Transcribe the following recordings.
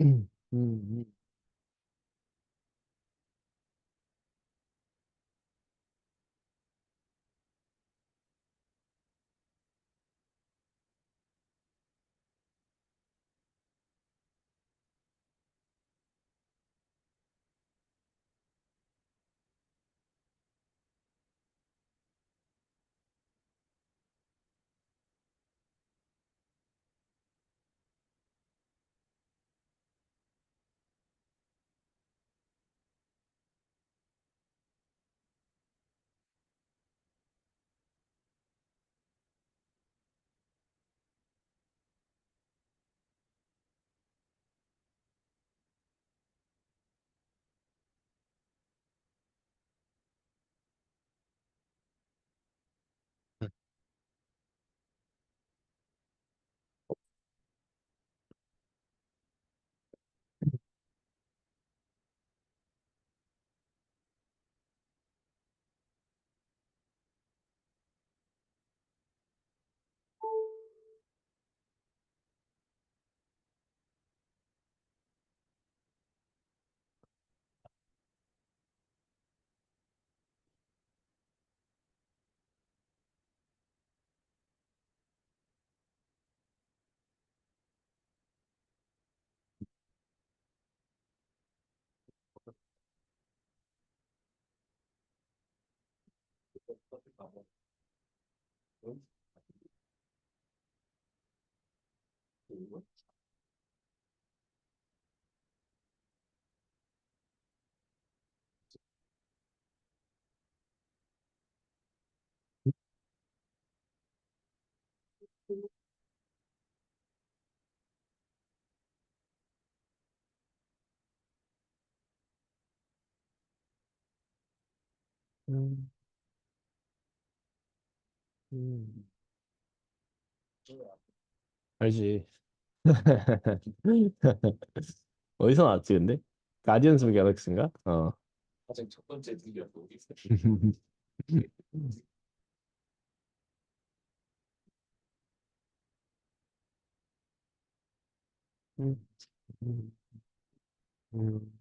음, 음, 음. 알지. 어디서 나왔지, 근데? 가디언스 오브 갤럭시인가? 어. 음, 음, 음,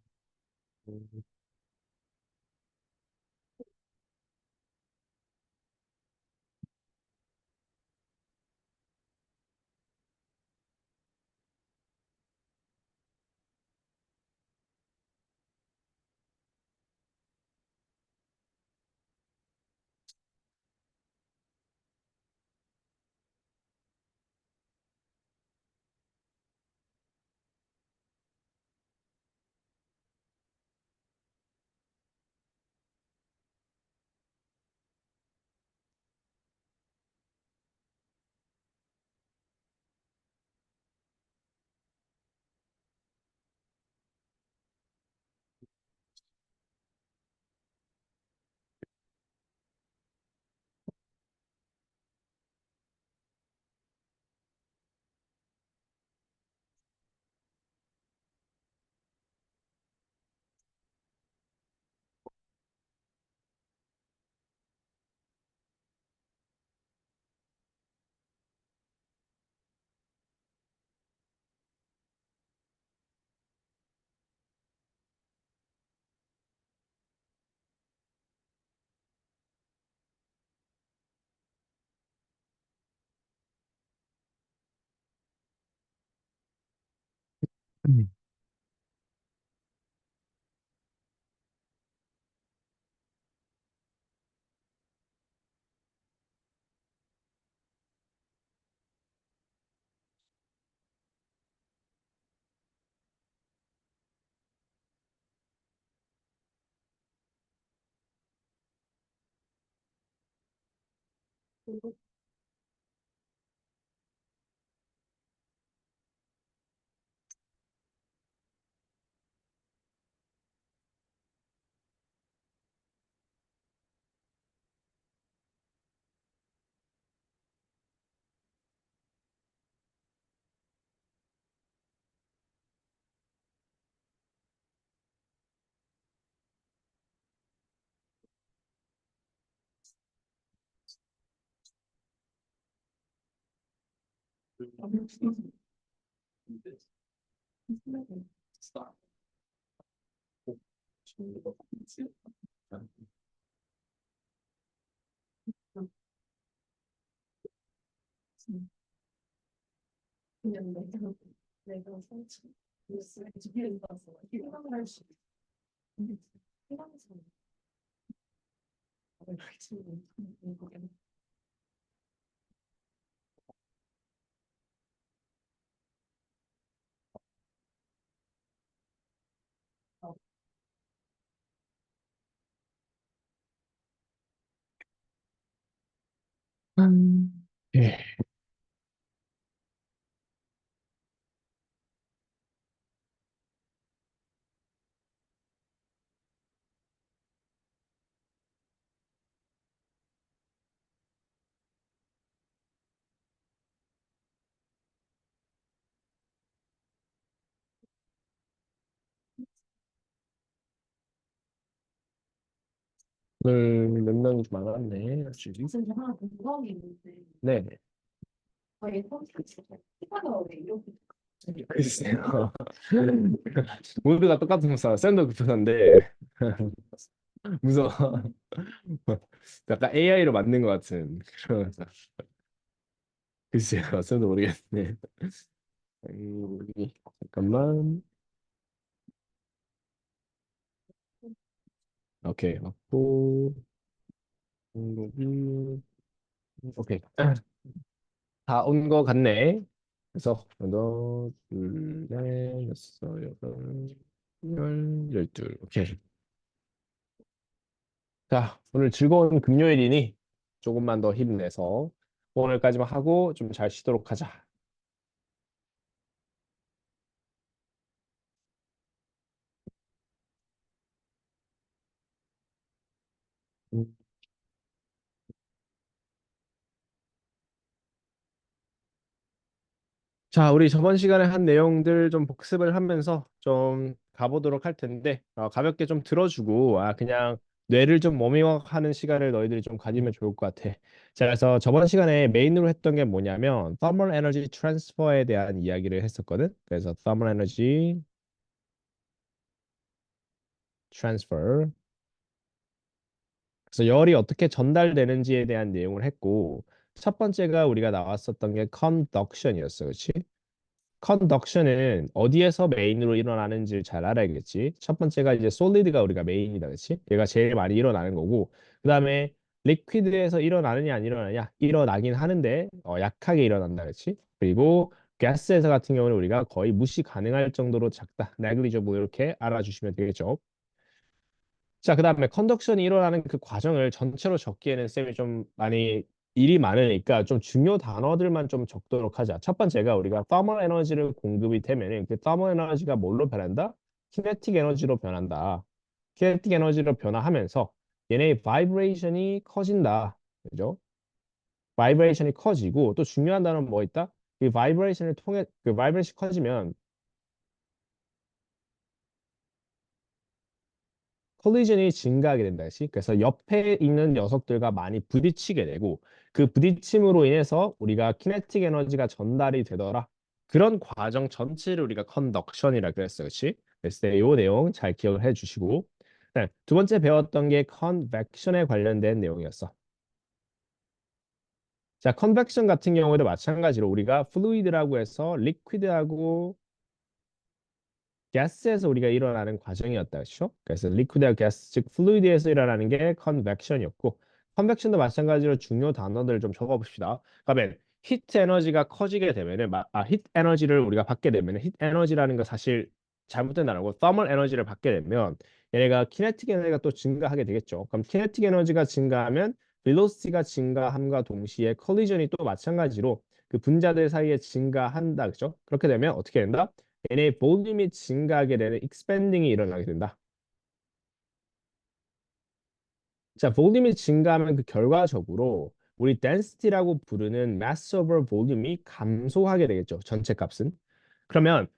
음. 예. 오늘 몇 명이 좀 많았네. 확실히. 선생님 하나 궁금한 게 있는데 네네. 저희 콘텐츠 키가 왜 이렇게 글쎄요. 모두가 똑같은 회사, 샌더 급회사인데 무서워. 약간 AI로 만든 것 같은 그런 회사. 글쎄요, 샌더 모르겠네. 잠깐만. 오케이, 맞고. 오케이. 다 온 거 같네. 그래서 하나, 둘, 넷, 여섯, 여덟, 열둘. 오케이. 자, 오늘 즐거운 금요일이니 조금만 더 힘내서 오늘까지만 하고 좀 잘 쉬도록 하자. 음. 자, 우리 저번 시간에 한 내용들 좀 복습을 하면서 좀 가보도록 할 텐데 가볍게 좀 들어주고 그냥 뇌를 좀 워밍업하는 시간을 너희들이 좀 가지면 좋을 것 같아. 자, 그래서 저번 시간에 메인으로 했던 게 뭐냐면 thermal energy transfer에 대한 이야기를 했었거든. 그래서 thermal energy transfer. 그래서 열이 어떻게 전달되는지에 대한 내용을 했고 첫 번째가 우리가 나왔었던 게 conduction이었어, 그렇지? 컨덕션은 어디에서 메인으로 일어나는지를 잘 알아야겠지. 첫 번째가 이제 솔리드가 우리가 메인이다, 그렇지? 얘가 제일 많이 일어나는 거고, 그 다음에 리퀴드에서 일어나느냐 안 일어나냐? 일어나긴 하는데 약하게 일어난다, 그렇지? 그리고 가스에서 같은 경우는 우리가 거의 무시 가능할 정도로 작다, negligible 이렇게 알아주시면 되겠죠. 자, 그다음에 컨덕션이 일어나는 그 과정을 전체로 적기에는 쌤이 좀 많이 일이 많으니까 좀 중요 단어들만 좀 적도록 하자. 첫 번째가 우리가 thermal 에너지를 공급이 되면은 그 thermal 에너지가 뭘로 변한다? kinetic 에너지로 변한다. kinetic 에너지로 변화하면서 얘네의 바이브레이션이 커진다. 그죠? 바이브레이션이 커지고 또 중요한 단어는 뭐 있다? 그 바이브레이션을 통해 그 바이브레이션이 커지면 콜리전이 증가하게 된다. 시 그래서 옆에 있는 녀석들과 많이 부딪히게 되고 그 부딪힘으로 인해서 우리가 키네틱 에너지가 전달이 되더라. 그런 과정 전체를 우리가 컨덕션이라 그랬어. 그렇지? 그래서 이 내용 잘 기억을 해 주시고 네, 두 번째 배웠던 게 컨벡션에 관련된 내용이었어. 자, 컨벡션 같은 경우에도 마찬가지로 우리가 플루이드라고 해서 리퀴드하고 가스에서 우리가 일어나는 과정이었다. 그렇죠? 그래서 리퀴드와 가스, 즉 플루이드에서 일어나는 게 컨벡션이었고 컨벡션도 마찬가지로 중요 단어들을 좀 적어봅시다. 그러면 히트 에너지가 커지게 되면은 히트 에너지를 우리가 받게 되면은 히트 에너지라는 거 사실 잘못된 단어고 터멀 에너지를 받게 되면 얘네가 키네틱 에너지가 또 증가하게 되겠죠. 그럼 키네틱 에너지가 증가하면 벨로시티가 증가함과 동시에 컬리전이 또 마찬가지로 그 분자들 사이에 증가한다. 그렇죠? 그렇게 되면 어떻게 된다? 얘네 볼륨이 증가하게 되는 익스펜딩이 일어나게 된다. 자, 볼륨이 증가하면 그 결과적으로 우리 density라고 부르는 mass over volume이 감소하게 되겠죠. 전체 값은. 그러면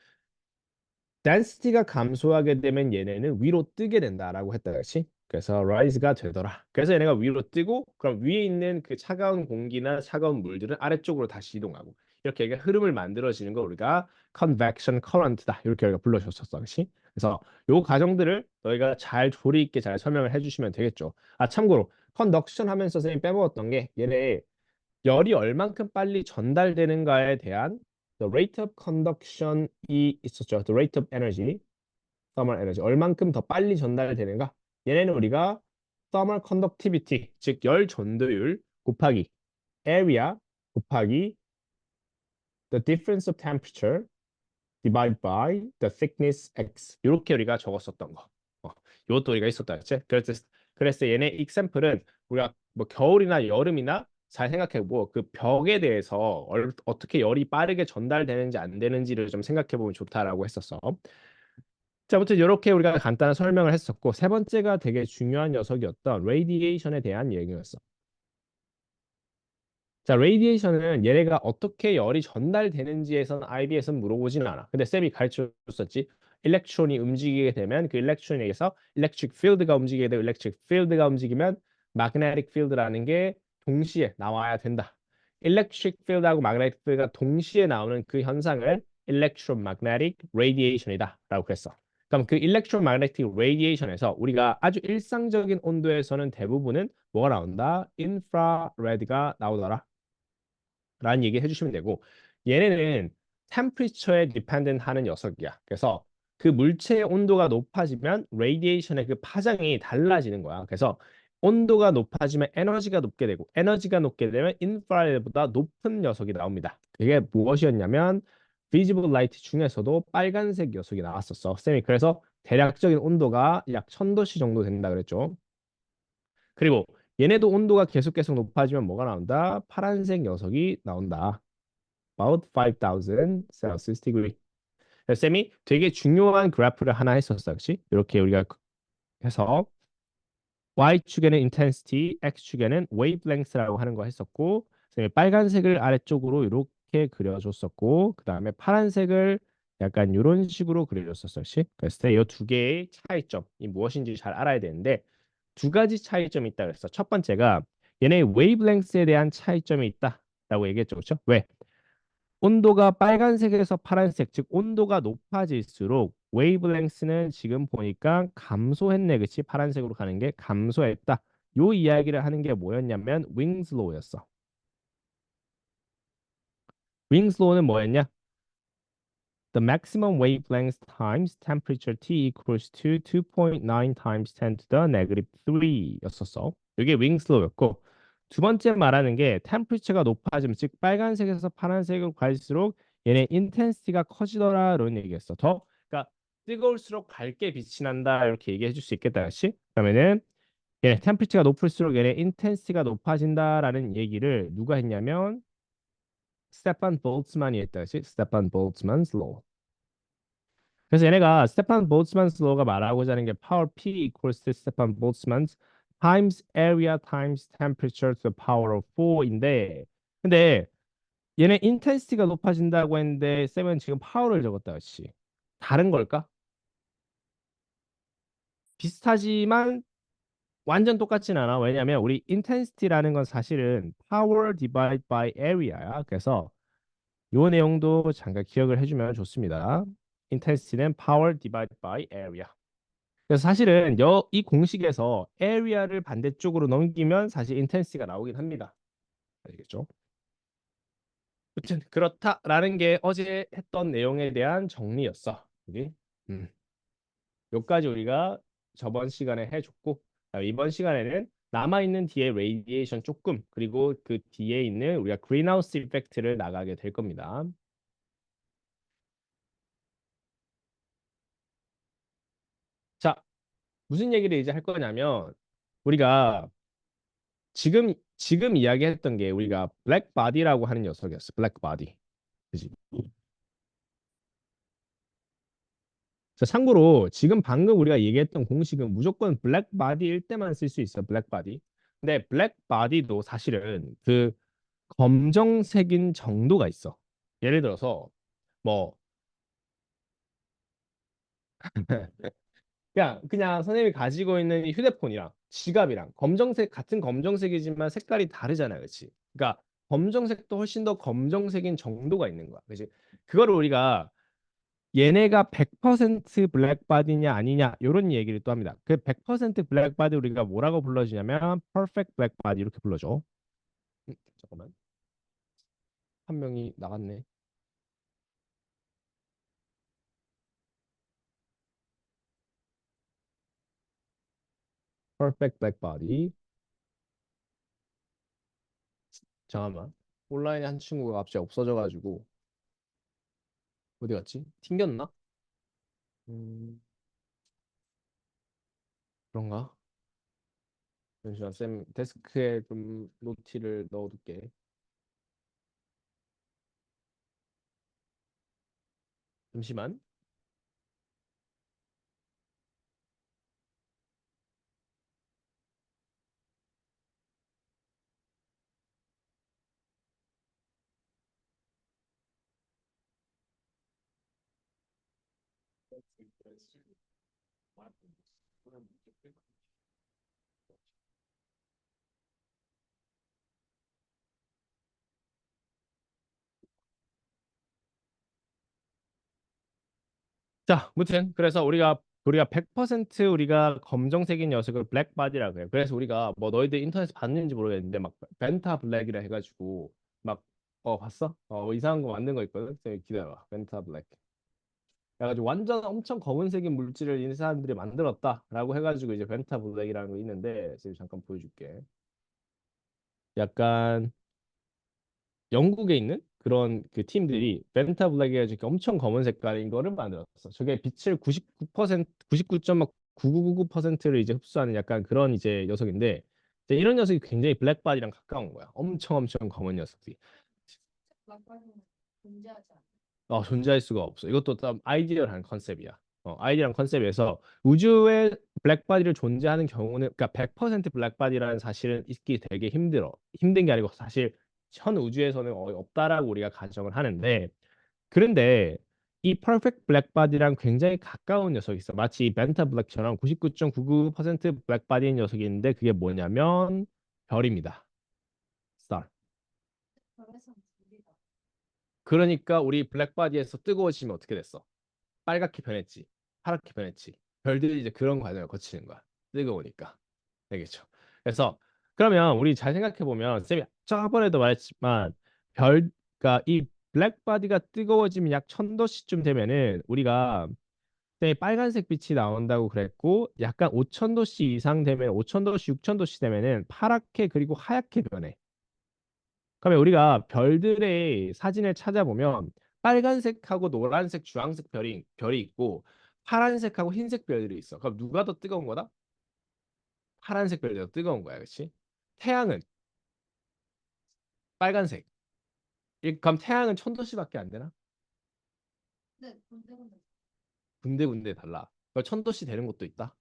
density가 감소하게 되면 얘네는 위로 뜨게 된다라고 했다, 그렇지? 그래서 rise가 되더라. 그래서 얘네가 위로 뜨고 그럼 위에 있는 그 차가운 공기나 차가운 물들은 아래쪽으로 다시 이동하고 이렇게 흐름을 만들어지는 걸 우리가 convection current다. 이렇게 우리가 불러줬었어. 그렇지? 그래서 요 과정들을 너희가 잘 조리 있게 잘 설명을 해주시면 되겠죠. 아, 참고로 conduction 하면서 선생님이 빼먹었던 게 얘네 열이 얼만큼 빨리 전달되는가에 대한 the rate of conduction이 있었죠. the rate of energy, thermal energy. 얼만큼 더 빨리 전달되는가? 얘네는 우리가 thermal conductivity, 즉 열 전도율 곱하기 area 곱하기 the difference of temperature divided by the thickness x 이렇게 우리가 적었었던 거. 이것도 우리가 있었다, 그치? 그래서 얘네 example은 우리가 뭐 겨울이나 여름이나 잘 생각해 뭐 그 벽에 대해서 어떻게 열이 빠르게 전달되는지 안 되는지를 좀 생각해 보면 좋다라고 했었어. 자, 아무튼 이렇게 우리가 간단한 설명을 했었고 세 번째가 되게 중요한 녀석이었던 레이디에이션에 대한 얘기였어. 자, 레이디에이션은 얘네가 어떻게 열이 전달되는지에선 IB에서는 물어보진 않아. 근데 쌤이 가르쳐줬었지. 일렉트론이 움직이게 되면 그 일렉트론에 의해서 electric field가 움직이게 되고 electric field가 움직이면 magnetic field라는 게 동시에 나와야 된다. electric field하고 magnetic field가 동시에 나오는 그 현상을 electromagnetic radiation이다 라고 그랬어. 그럼 그 electromagnetic radiation에서 우리가 아주 일상적인 온도에서는 대부분은 뭐가 나온다? infrared가 나오더라. 라는 얘기 해주시면 되고 얘네는 템퍼리처에 디펜던트 하는 녀석이야. 그래서 그 물체의 온도가 높아지면 레이디에이션의 그 파장이 달라지는 거야. 그래서 온도가 높아지면 에너지가 높게 되고 에너지가 높게 되면 인프라레드보다 높은 녀석이 나옵니다. 그게 무엇이었냐면 비지블 라이트 중에서도 빨간색 녀석이 나왔었어. 쌤이 그래서 대략적인 온도가 약 1000도씨 정도 된다 그랬죠. 그리고 얘네도 온도가 계속 높아지면 뭐가 나온다? 파란색 녀석이 나온다. About 5000 Celsius degree. 그래서 쌤이 되게 중요한 그래프를 하나 했었어, 그렇지? 이렇게 우리가 해서 Y축에는 intensity, X축에는 wavelength라고 하는 거 했었고, 쌤이 빨간색을 아래쪽으로 이렇게 그려줬었고, 그 다음에 파란색을 약간 이런 식으로 그려줬었어, 그렇지? 그래서 이 두 개의 차이점이 무엇인지 잘 알아야 되는데 두 가지 차이점이 있다 그랬어. 첫 번째가 얘네 웨이브랭스에 대한 차이점이 있다라고 얘기했죠, 그렇죠? 왜? 온도가 빨간색에서 파란색, 즉 온도가 높아질수록 웨이브랭스는 지금 보니까 감소했네, 그치? 파란색으로 가는 게 감소했다. 요 이야기를 하는 게 뭐였냐면 윙슬로우였어. 윙슬로우는 뭐였냐? The maximum wavelength times temperature T equals to 2.9 times 10 to the negative 3 였었어. 이게 윙슬로우였고 두 번째 말하는 게 템퍼리처가 높아지면 즉 빨간색에서 파란색으로 갈수록 얘네 인텐시티가 커지더라 이런 얘기였어. 더 그러니까 뜨거울수록 밝게 빛이 난다 이렇게 얘기해 줄 수 있겠다. 그렇지? 그러면은 얘네 템퍼리처가 높을수록 얘네 인텐시티가 높아진다라는 얘기를 누가 했냐면 스테판 볼츠만이 했다. 그렇지? 스테판 볼츠만's law. 그래서 얘네가 스테판 볼츠만스 로가 말하고자 하는 게 power P equals to 스테판 볼츠만스 times area times temperature to the power of 4인데 근데 얘네 인텐시티가 높아진다고 했는데 쌤은 지금 파워를 적었다 그렇지 다른 걸까? 비슷하지만 완전 똑같진 않아. 왜냐면 우리 인텐시티라는 건 사실은 power divided by area야. 그래서 요 내용도 잠깐 기억을 해주면 좋습니다. intensity는 power divided by area. 그래서 사실은 이 공식에서 area를 반대쪽으로 넘기면 사실 intensity가 나오긴 합니다. 알겠죠? 아무튼 그렇다라는 게 어제 했던 내용에 대한 정리였어. 여기. 음. 여기까지 우리가 저번 시간에 해줬고 이번 시간에는 남아있는 뒤에 레이디에이션 조금 그리고 그 뒤에 있는 우리가 그린하우스 이펙트를 나가게 될 겁니다. 자, 무슨 얘기를 이제 할 거냐면 우리가 지금 이야기했던 게 우리가 블랙 바디라고 하는 녀석이었어. 블랙 바디. 그지? 자, 참고로 지금 방금 우리가 얘기했던 공식은 무조건 블랙 바디일 때만 쓸 수 있어. 블랙 바디. 근데 블랙 바디도 사실은 그 검정색인 정도가 있어. 예를 들어서 뭐 그냥 선생님이 가지고 있는 이 휴대폰이랑 지갑이랑 검정색 같은 검정색이지만 색깔이 다르잖아, 그렇지? 그러니까 검정색도 훨씬 더 검정색인 정도가 있는 거야. 그지? 그거를 우리가 얘네가 100% 블랙바디냐 아니냐 이런 얘기를 또 합니다. 그 100% 블랙바디 우리가 뭐라고 불러주냐면 perfect black body 이렇게 불러줘. 잠깐만. 한 명이 나갔네. perfect black body. 잠깐만. 온라인에 한 친구가 갑자기 없어져가지고 어디 갔지? 튕겼나? 음, 그런가? 잠시만 쌤 데스크에 좀 노티를 넣어둘게. 잠시만. 자, 무튼 그래서 우리가 100% 우리가 검정색인 녀석을 블랙바디라고 해요. 그래서 우리가 뭐 너희들 인터넷에 봤는지 모르겠는데 막 벤타 블랙이라 해가지고 막 봤어? 이상한 거 만든 거 있거든. 기다려봐. 벤타 블랙. 그래가지고 완전 엄청 검은색인 물질을 이 사람들이 만들었다라고 해가지고 이제 벤타 블랙이라는 거 있는데 지금 잠깐 보여줄게. 약간 영국에 있는 그런 그 팀들이 벤타 블랙이 해가지고 엄청 검은 색깔인 거를 만들었어. 저게 빛을 99%, 99.9999%를 이제 흡수하는 약간 그런 이제 녀석인데 이제 이런 녀석이 굉장히 블랙바디랑 가까운 거야. 엄청 엄청 검은 녀석이. 막판은 존재하지 않아. 존재할 수가 없어. 이것도 좀 아이디어한 컨셉이야. 아이디어한 컨셉에서 우주에 블랙바디를 존재하는 경우는 그러니까 100% 블랙바디라는 사실은 있기 되게 힘들어. 힘든 게 아니고 사실 현 우주에서는 없다라고 우리가 가정을 하는데 그런데 이 퍼펙트 블랙바디랑 굉장히 가까운 녀석이 있어. 마치 이 벤타 블랙처럼 99.99% 블랙바디인 녀석이 있는데 그게 뭐냐면 별입니다. 스타. 별에서 우리가 그러니까 우리 블랙바디에서 뜨거워지면 어떻게 됐어? 빨갛게 변했지. 파랗게 변했지. 별들이 이제 그런 과정을 거치는 거야. 뜨거우니까. 되겠죠. 그래서 그러면 우리 잘 생각해 보면 쌤이 저번에도 말했지만 그러니까 이 블랙바디가 뜨거워지면 약 1000도씨쯤 되면은 우리가 쌤이 빨간색 빛이 나온다고 그랬고 약간 5000도씨 이상 되면 5000도씨, 6000도씨 되면은 파랗게 그리고 하얗게 변해. 그러면 우리가 별들의 사진을 찾아보면 빨간색하고 노란색, 주황색 별이 있고 파란색하고 흰색 별들이 있어. 그럼 누가 더 뜨거운 거다? 파란색 별이 더 뜨거운 거야, 그렇지? 태양은 빨간색. 그럼 태양은 1000도씨밖에 안 되나? 근데 군데군데 군데군데 달라. 그럼 1000도씨 되는 곳도 있다.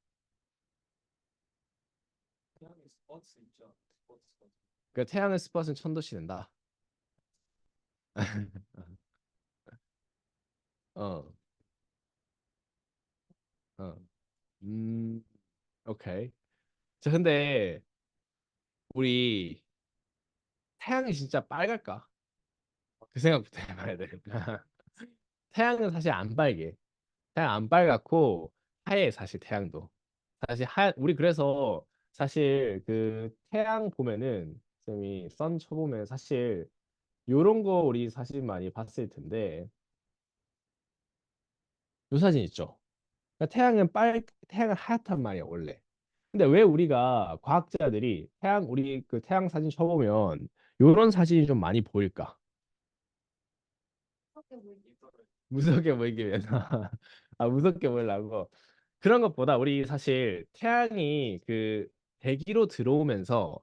그 태양의 스팟은 1000도씨 된다. 어, 어. 음, 오케이. 자, 근데 우리 태양이 진짜 빨갈까? 그 생각부터 해봐야 돼. 태양은 사실 안 빨개. 태양 안 빨갛고 하얘 사실 태양도. 사실 우리 그래서 사실 그 태양 보면은 쌤이 선 쳐보면 사실 요런 거 우리 사실 많이 봤을 텐데 요 사진 있죠. 그러니까 태양은 하얗단 말이야 원래. 근데 왜 우리가 과학자들이 우리 그 태양 사진 쳐보면 요런 사진이 좀 많이 보일까? 그렇게 보이지. 무섭게 보이기 위해서. 무섭게 보이려고. 그런 것보다 우리 사실 태양이 그 대기로 들어오면서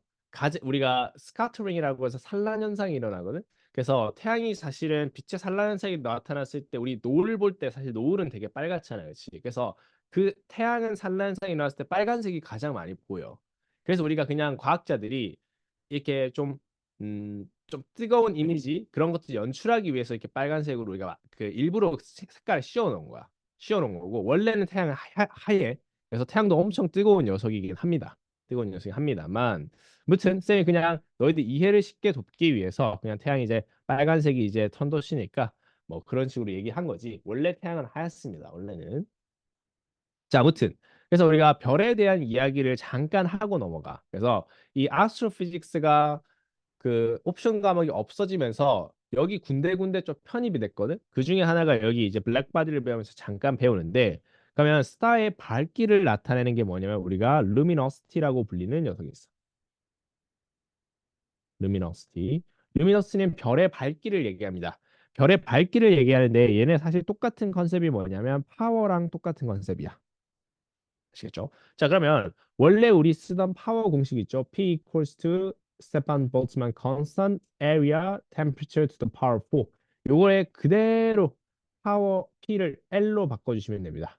우리가 스카터링이라고 해서 산란 현상이 일어나거든. 그래서 태양이 사실은 빛의 산란 현상이 나타났을 때 우리 노을 볼 때 사실 노을은 되게 빨갛잖아요. 그렇지? 그래서 그 태양은 산란 현상이 일어났을 때 빨간색이 가장 많이 보여. 그래서 우리가 그냥 과학자들이 이렇게 좀 뜨거운 이미지 그런 것들 연출하기 위해서 이렇게 빨간색으로 우리가 그 일부러 색깔을 씌워놓은 거야. 씌워놓은 거고 원래는 태양은 하얘. 그래서 태양도 엄청 뜨거운 녀석이긴 합니다. 뜨거운 녀석이 합니다만, 무튼 쌤이 그냥 너희들 이해를 쉽게 돕기 위해서 그냥 태양이 이제 빨간색이 이제 턴도시니까 뭐 그런 식으로 얘기한 거지. 원래 태양은 하얗습니다. 원래는. 자, 아무튼 그래서 우리가 별에 대한 이야기를 잠깐 하고 넘어가. 그래서 이 아스트로피직스가 그 옵션 과목이 없어지면서 여기 군데군데 좀 편입이 됐거든. 그 중에 하나가 여기 이제 블랙바디를 배우면서 잠깐 배우는데, 그러면 스타의 밝기를 나타내는 게 뭐냐면 우리가 루미너시티라고 불리는 녀석이 있어. 루미너시티. 루미너스는 별의 밝기를 얘기합니다. 별의 밝기를 얘기하는데 얘네 사실 똑같은 컨셉이 뭐냐면 파워랑 똑같은 컨셉이야. 아시겠죠? 자, 그러면 원래 우리 쓰던 파워 공식 있죠? P equals to Stefan Boltzmann constant area temperature to the power 4. 요거에 그대로 파워 P를 L로 바꿔주시면 됩니다.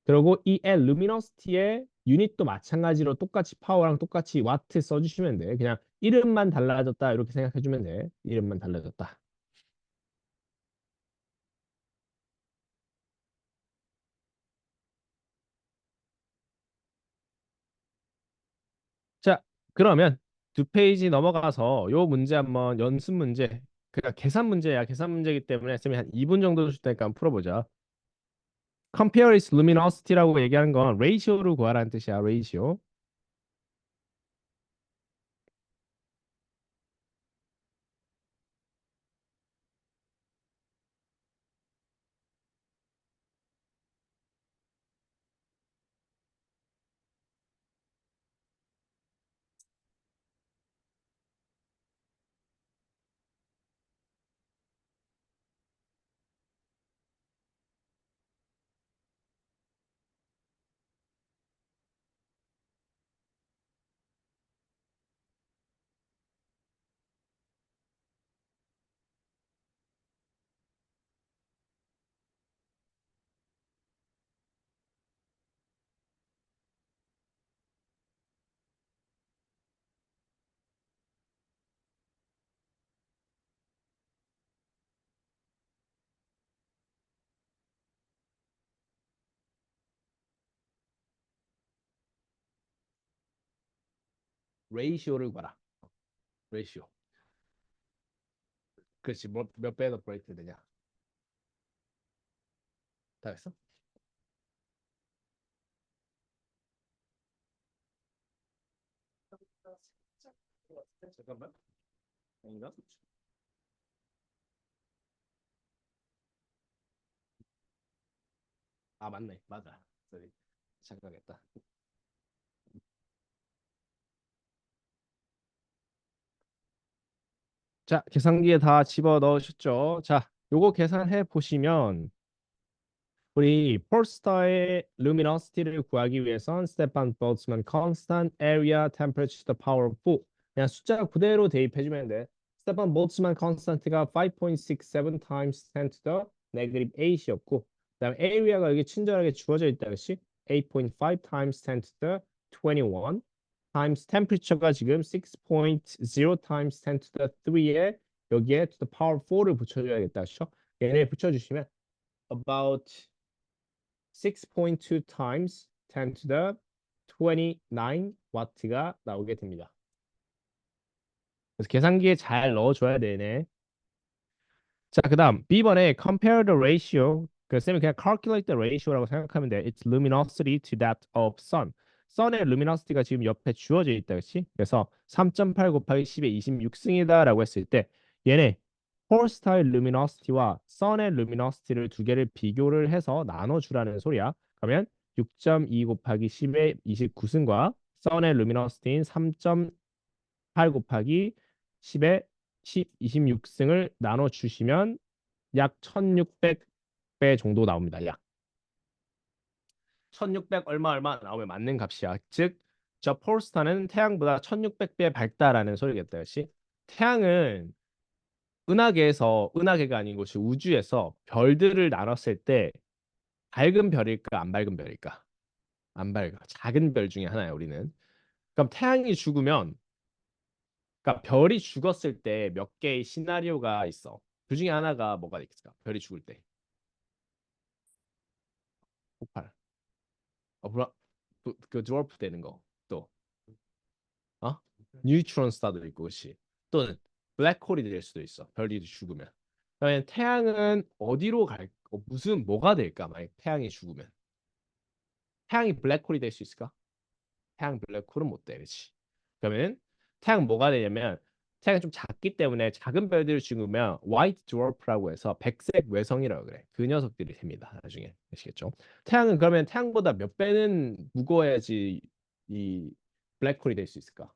그리고 이 L luminosity의 유닛도 마찬가지로 똑같이 파워랑 똑같이 와트 써주시면 돼. 그냥 이름만 달라졌다 이렇게 생각해주면 돼. 이름만 달라졌다. 자, 그러면 두 페이지 넘어가서 요 문제 한번 연습 문제. 그러니까 계산 문제야. 계산 문제이기 때문에 쌤이 한 2분 정도 줄 테니까 한번 풀어보자. Compare its luminosity라고 얘기하는 건 ratio를 구하라는 뜻이야. ratio. ratio를 구하라. ratio. 그렇지. 몇 배 더 브레이크 되냐? 다 했어? 잠깐만. 아닌가? 아, 맞네. 맞아. sorry. 잠깐겠다. 자, 계산기에 다 집어 넣으셨죠? 자, 요거 계산해 보시면 우리 폴스타의 luminosity를 구하기 위해선 스테판 볼츠만 constant area temperature to the power 4 그냥 숫자 그대로 대입해주면 돼. 스테판 볼츠만 constant가 5.67 times 10 to the negative 8이었고, 그다음 area가 여기 친절하게 주어져 있다, 그렇지? 8.5 times 10 to the 21 times temperature가 지금 6.0 times 10 to the 3에 여기에 to the power 4를 붙여줘야겠다, 그렇죠? 얘네 붙여주시면 about 6.2 times 10 to the 29 와트가 나오게 됩니다. 그래서 계산기에 잘 넣어줘야 되네. 자, 그다음 B번에 compare the ratio. 그 쌤이 그냥 calculate the ratio라고 생각하면 돼. Its luminosity to that of sun. sun의 luminosity가 지금 옆에 주어져 있다, 그렇지? 그래서 3.8 곱하기 10의 26승이다라고 했을 때 얘네 폴스타의 luminosity와 sun의 luminosity를 두 개를 비교를 해서 나눠주라는 소리야. 그러면 6.2 곱하기 10의 29승과 sun의 luminosity인 3.8 곱하기 10의 26승을 나눠주시면 약 1600배 정도 나옵니다. 약 1600 얼마 얼마 나오면 맞는 값이야. 즉, 저 폴스타는 태양보다 1600배 밝다라는 소리겠다. 역시 태양은 은하계가 아닌 곳이 우주에서 별들을 나눴을 때 밝은 별일까 안 밝은 별일까? 안 밝아. 작은 별 중에 하나야, 우리는. 그럼 태양이 죽으면, 그러니까 별이 죽었을 때 몇 개의 시나리오가 있어. 그 중에 하나가 뭐가 있을까? 별이 죽을 때 폭발. 그 드워프 되는 거. 또 어? 뉴트론 스타도 있고, 그렇지. 또는 블랙홀이 될 수도 있어. 별이 죽으면. 그러면 태양은 어디로 무슨 뭐가 될까? 만약 태양이 죽으면. 태양이 블랙홀이 될 수 있을까? 태양 블랙홀은 못 돼, 그렇지? 그러면 태양 뭐가 되냐면 태양이 좀 작기 때문에 작은 별들을 죽으면 화이트 드워프라고 해서 백색 외성이라고 그래. 그 녀석들이 됩니다. 나중에 아시겠죠? 태양은 그러면 태양보다 몇 배는 무거워야지 이 블랙홀이 될 수 있을까?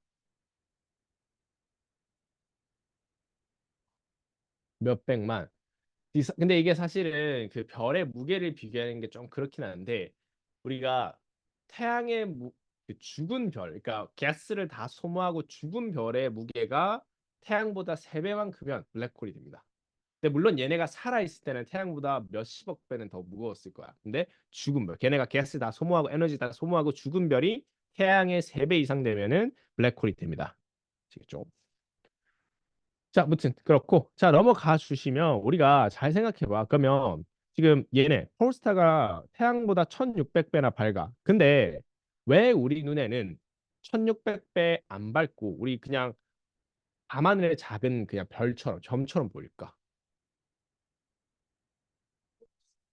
몇 백만. 근데 이게 사실은 그 별의 무게를 비교하는 게 좀 그렇긴 한데 우리가 태양의 그 죽은 별, 그러니까 가스를 다 소모하고 죽은 별의 무게가 태양보다 3배만 크면 블랙홀이 됩니다. 근데 물론 얘네가 살아 있을 때는 태양보다 몇십억 배는 더 무거웠을 거야. 근데 죽은 별, 걔네가 가스 다 소모하고 에너지 다 소모하고 죽은 별이 태양의 3배 이상 되면은 블랙홀이 됩니다. 아시겠죠? 자, 무튼 그렇고 자 넘어가 주시면 우리가 잘 생각해 봐. 그러면 지금 얘네 폴스타가 태양보다 1600배나 밝아. 근데 왜 우리 눈에는 1600배 안 밝고 우리 그냥 밤하늘의 작은 그냥 별처럼 점처럼 보일까?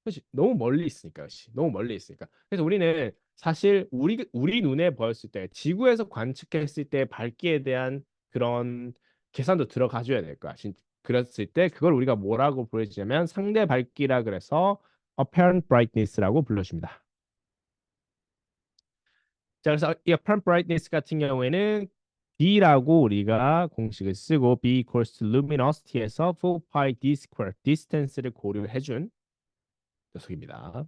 그렇지. 너무 멀리 있으니까, 그렇지. 너무 멀리 있으니까. 그래서 우리는 사실 우리 눈에 보였을 때, 지구에서 관측했을 때 밝기에 대한 그런 계산도 들어가줘야 될 거야. 그랬을 때 그걸 우리가 뭐라고 부르냐면 상대 밝기라 그래서 apparent brightness라고 불러줍니다. 자, 그래서 이 apparent brightness 같은 경우에는 B라고 우리가 공식을 쓰고 B equals to luminosity에서 4 pi d square distance를 고려해준 녀석입니다.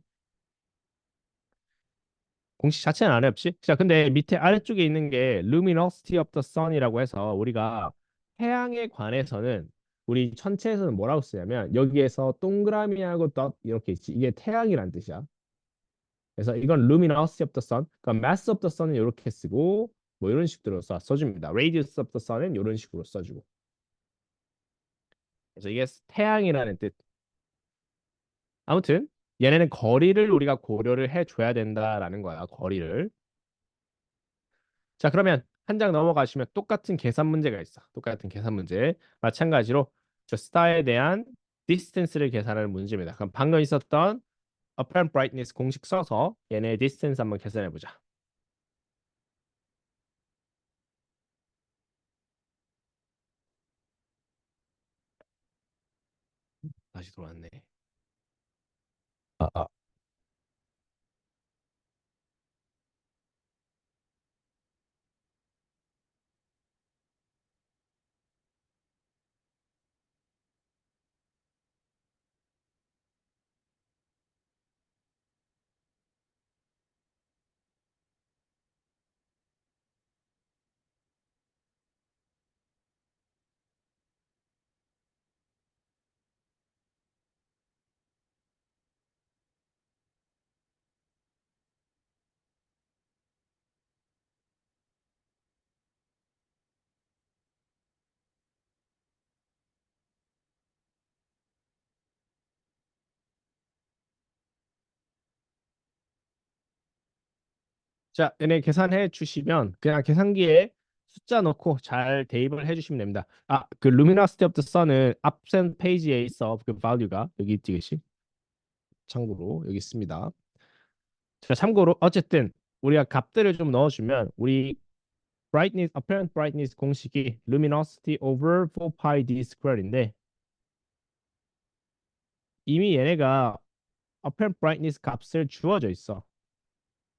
공식 자체는 안 어렵지. 자, 근데 밑에 아래쪽에 있는 게 luminosity of the sun이라고 해서 우리가 태양에 관해서는 우리 천체에서는 뭐라고 쓰냐면 여기에서 동그라미하고 덧 이렇게 있지. 이게 태양이란 뜻이야. 그래서 이건 luminosity of the sun. 그러니까 mass of the sun은 이렇게 쓰고 뭐 이런 식으로 써줍니다. radius of the sun은 이런 식으로 써주고. 그래서 이게 태양이라는 뜻. 아무튼 얘네는 거리를 우리가 고려를 해줘야 된다라는 거야. 거리를. 자, 그러면 한 장 넘어가시면 똑같은 계산 문제가 있어. 똑같은 계산 문제. 마찬가지로 저 스타에 대한 디스턴스를 계산하는 문제입니다. 그럼 방금 있었던 apparent brightness 공식 써서 얘네 디스턴스 한번 계산해 보자. 다시 돌아왔네. 아. 자, 얘네 계산해 주시면 그냥 계산기에 숫자 넣고 잘 대입을 해 주시면 됩니다. 아, 그 luminosity of the sun은 앞선 페이지에 있어. 그 value가 여기 있지. 참고로 여기 있습니다. 자, 참고로 어쨌든 우리가 값들을 좀 넣어주면 우리 brightness, apparent brightness 공식이 luminosity over 4 pi d square인데 이미 얘네가 apparent brightness 값을 주어져 있어.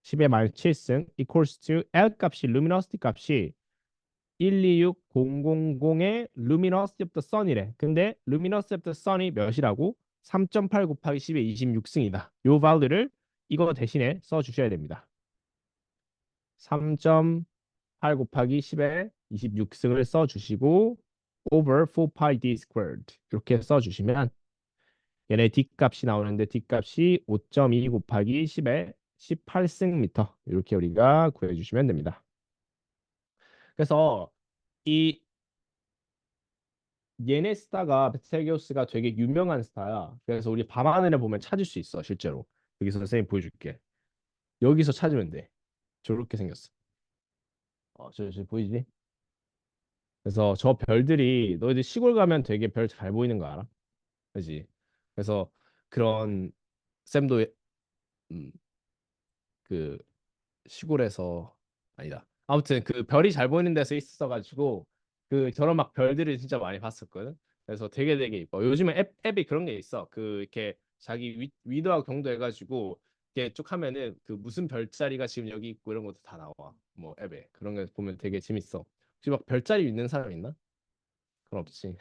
10의 마이너스 7승 equals to L 값이 luminosity 값이 126000의 luminosity of the sun이래. 근데 luminosity of the sun이 몇이라고? 3.8 곱하기 10의 26승이다. 요 value를 이거 대신에 써 주셔야 됩니다. 3.8 곱하기 10에 26승을 써주시고 over 4 pi d squared 이렇게 써주시면 얘네 D값이 나오는데 D값이 5.2 곱하기 10에 18승미터 이렇게 우리가 구해주시면 됩니다. 그래서 이 얘네 스타가 베텔게우스가 되게 유명한 스타야. 그래서 우리 밤하늘에 보면 찾을 수 있어 실제로. 여기서 선생님 보여줄게. 여기서 찾으면 돼. 저렇게 생겼어. 저 보이지? 그래서 저 별들이 너희들 시골 가면 되게 별 잘 보이는 거 알아? 그지? 그래서 그런 쌤도 음, 그 시골에서 아니다. 아무튼 그 별이 잘 보이는 데서 있어가지고 그 저런 막 별들을 진짜 많이 봤었거든. 그래서 되게 이뻐. 요즘에 앱이 그런 게 있어. 그 이렇게 자기 위도와 경도 해가지고 이렇게 쭉 하면은 그 무슨 별자리가 지금 여기 있고 이런 것도 다 나와. 뭐 앱에 그런 거 보면 되게 재밌어. 혹시 막 별자리 있는 사람 있나? 그건 없지.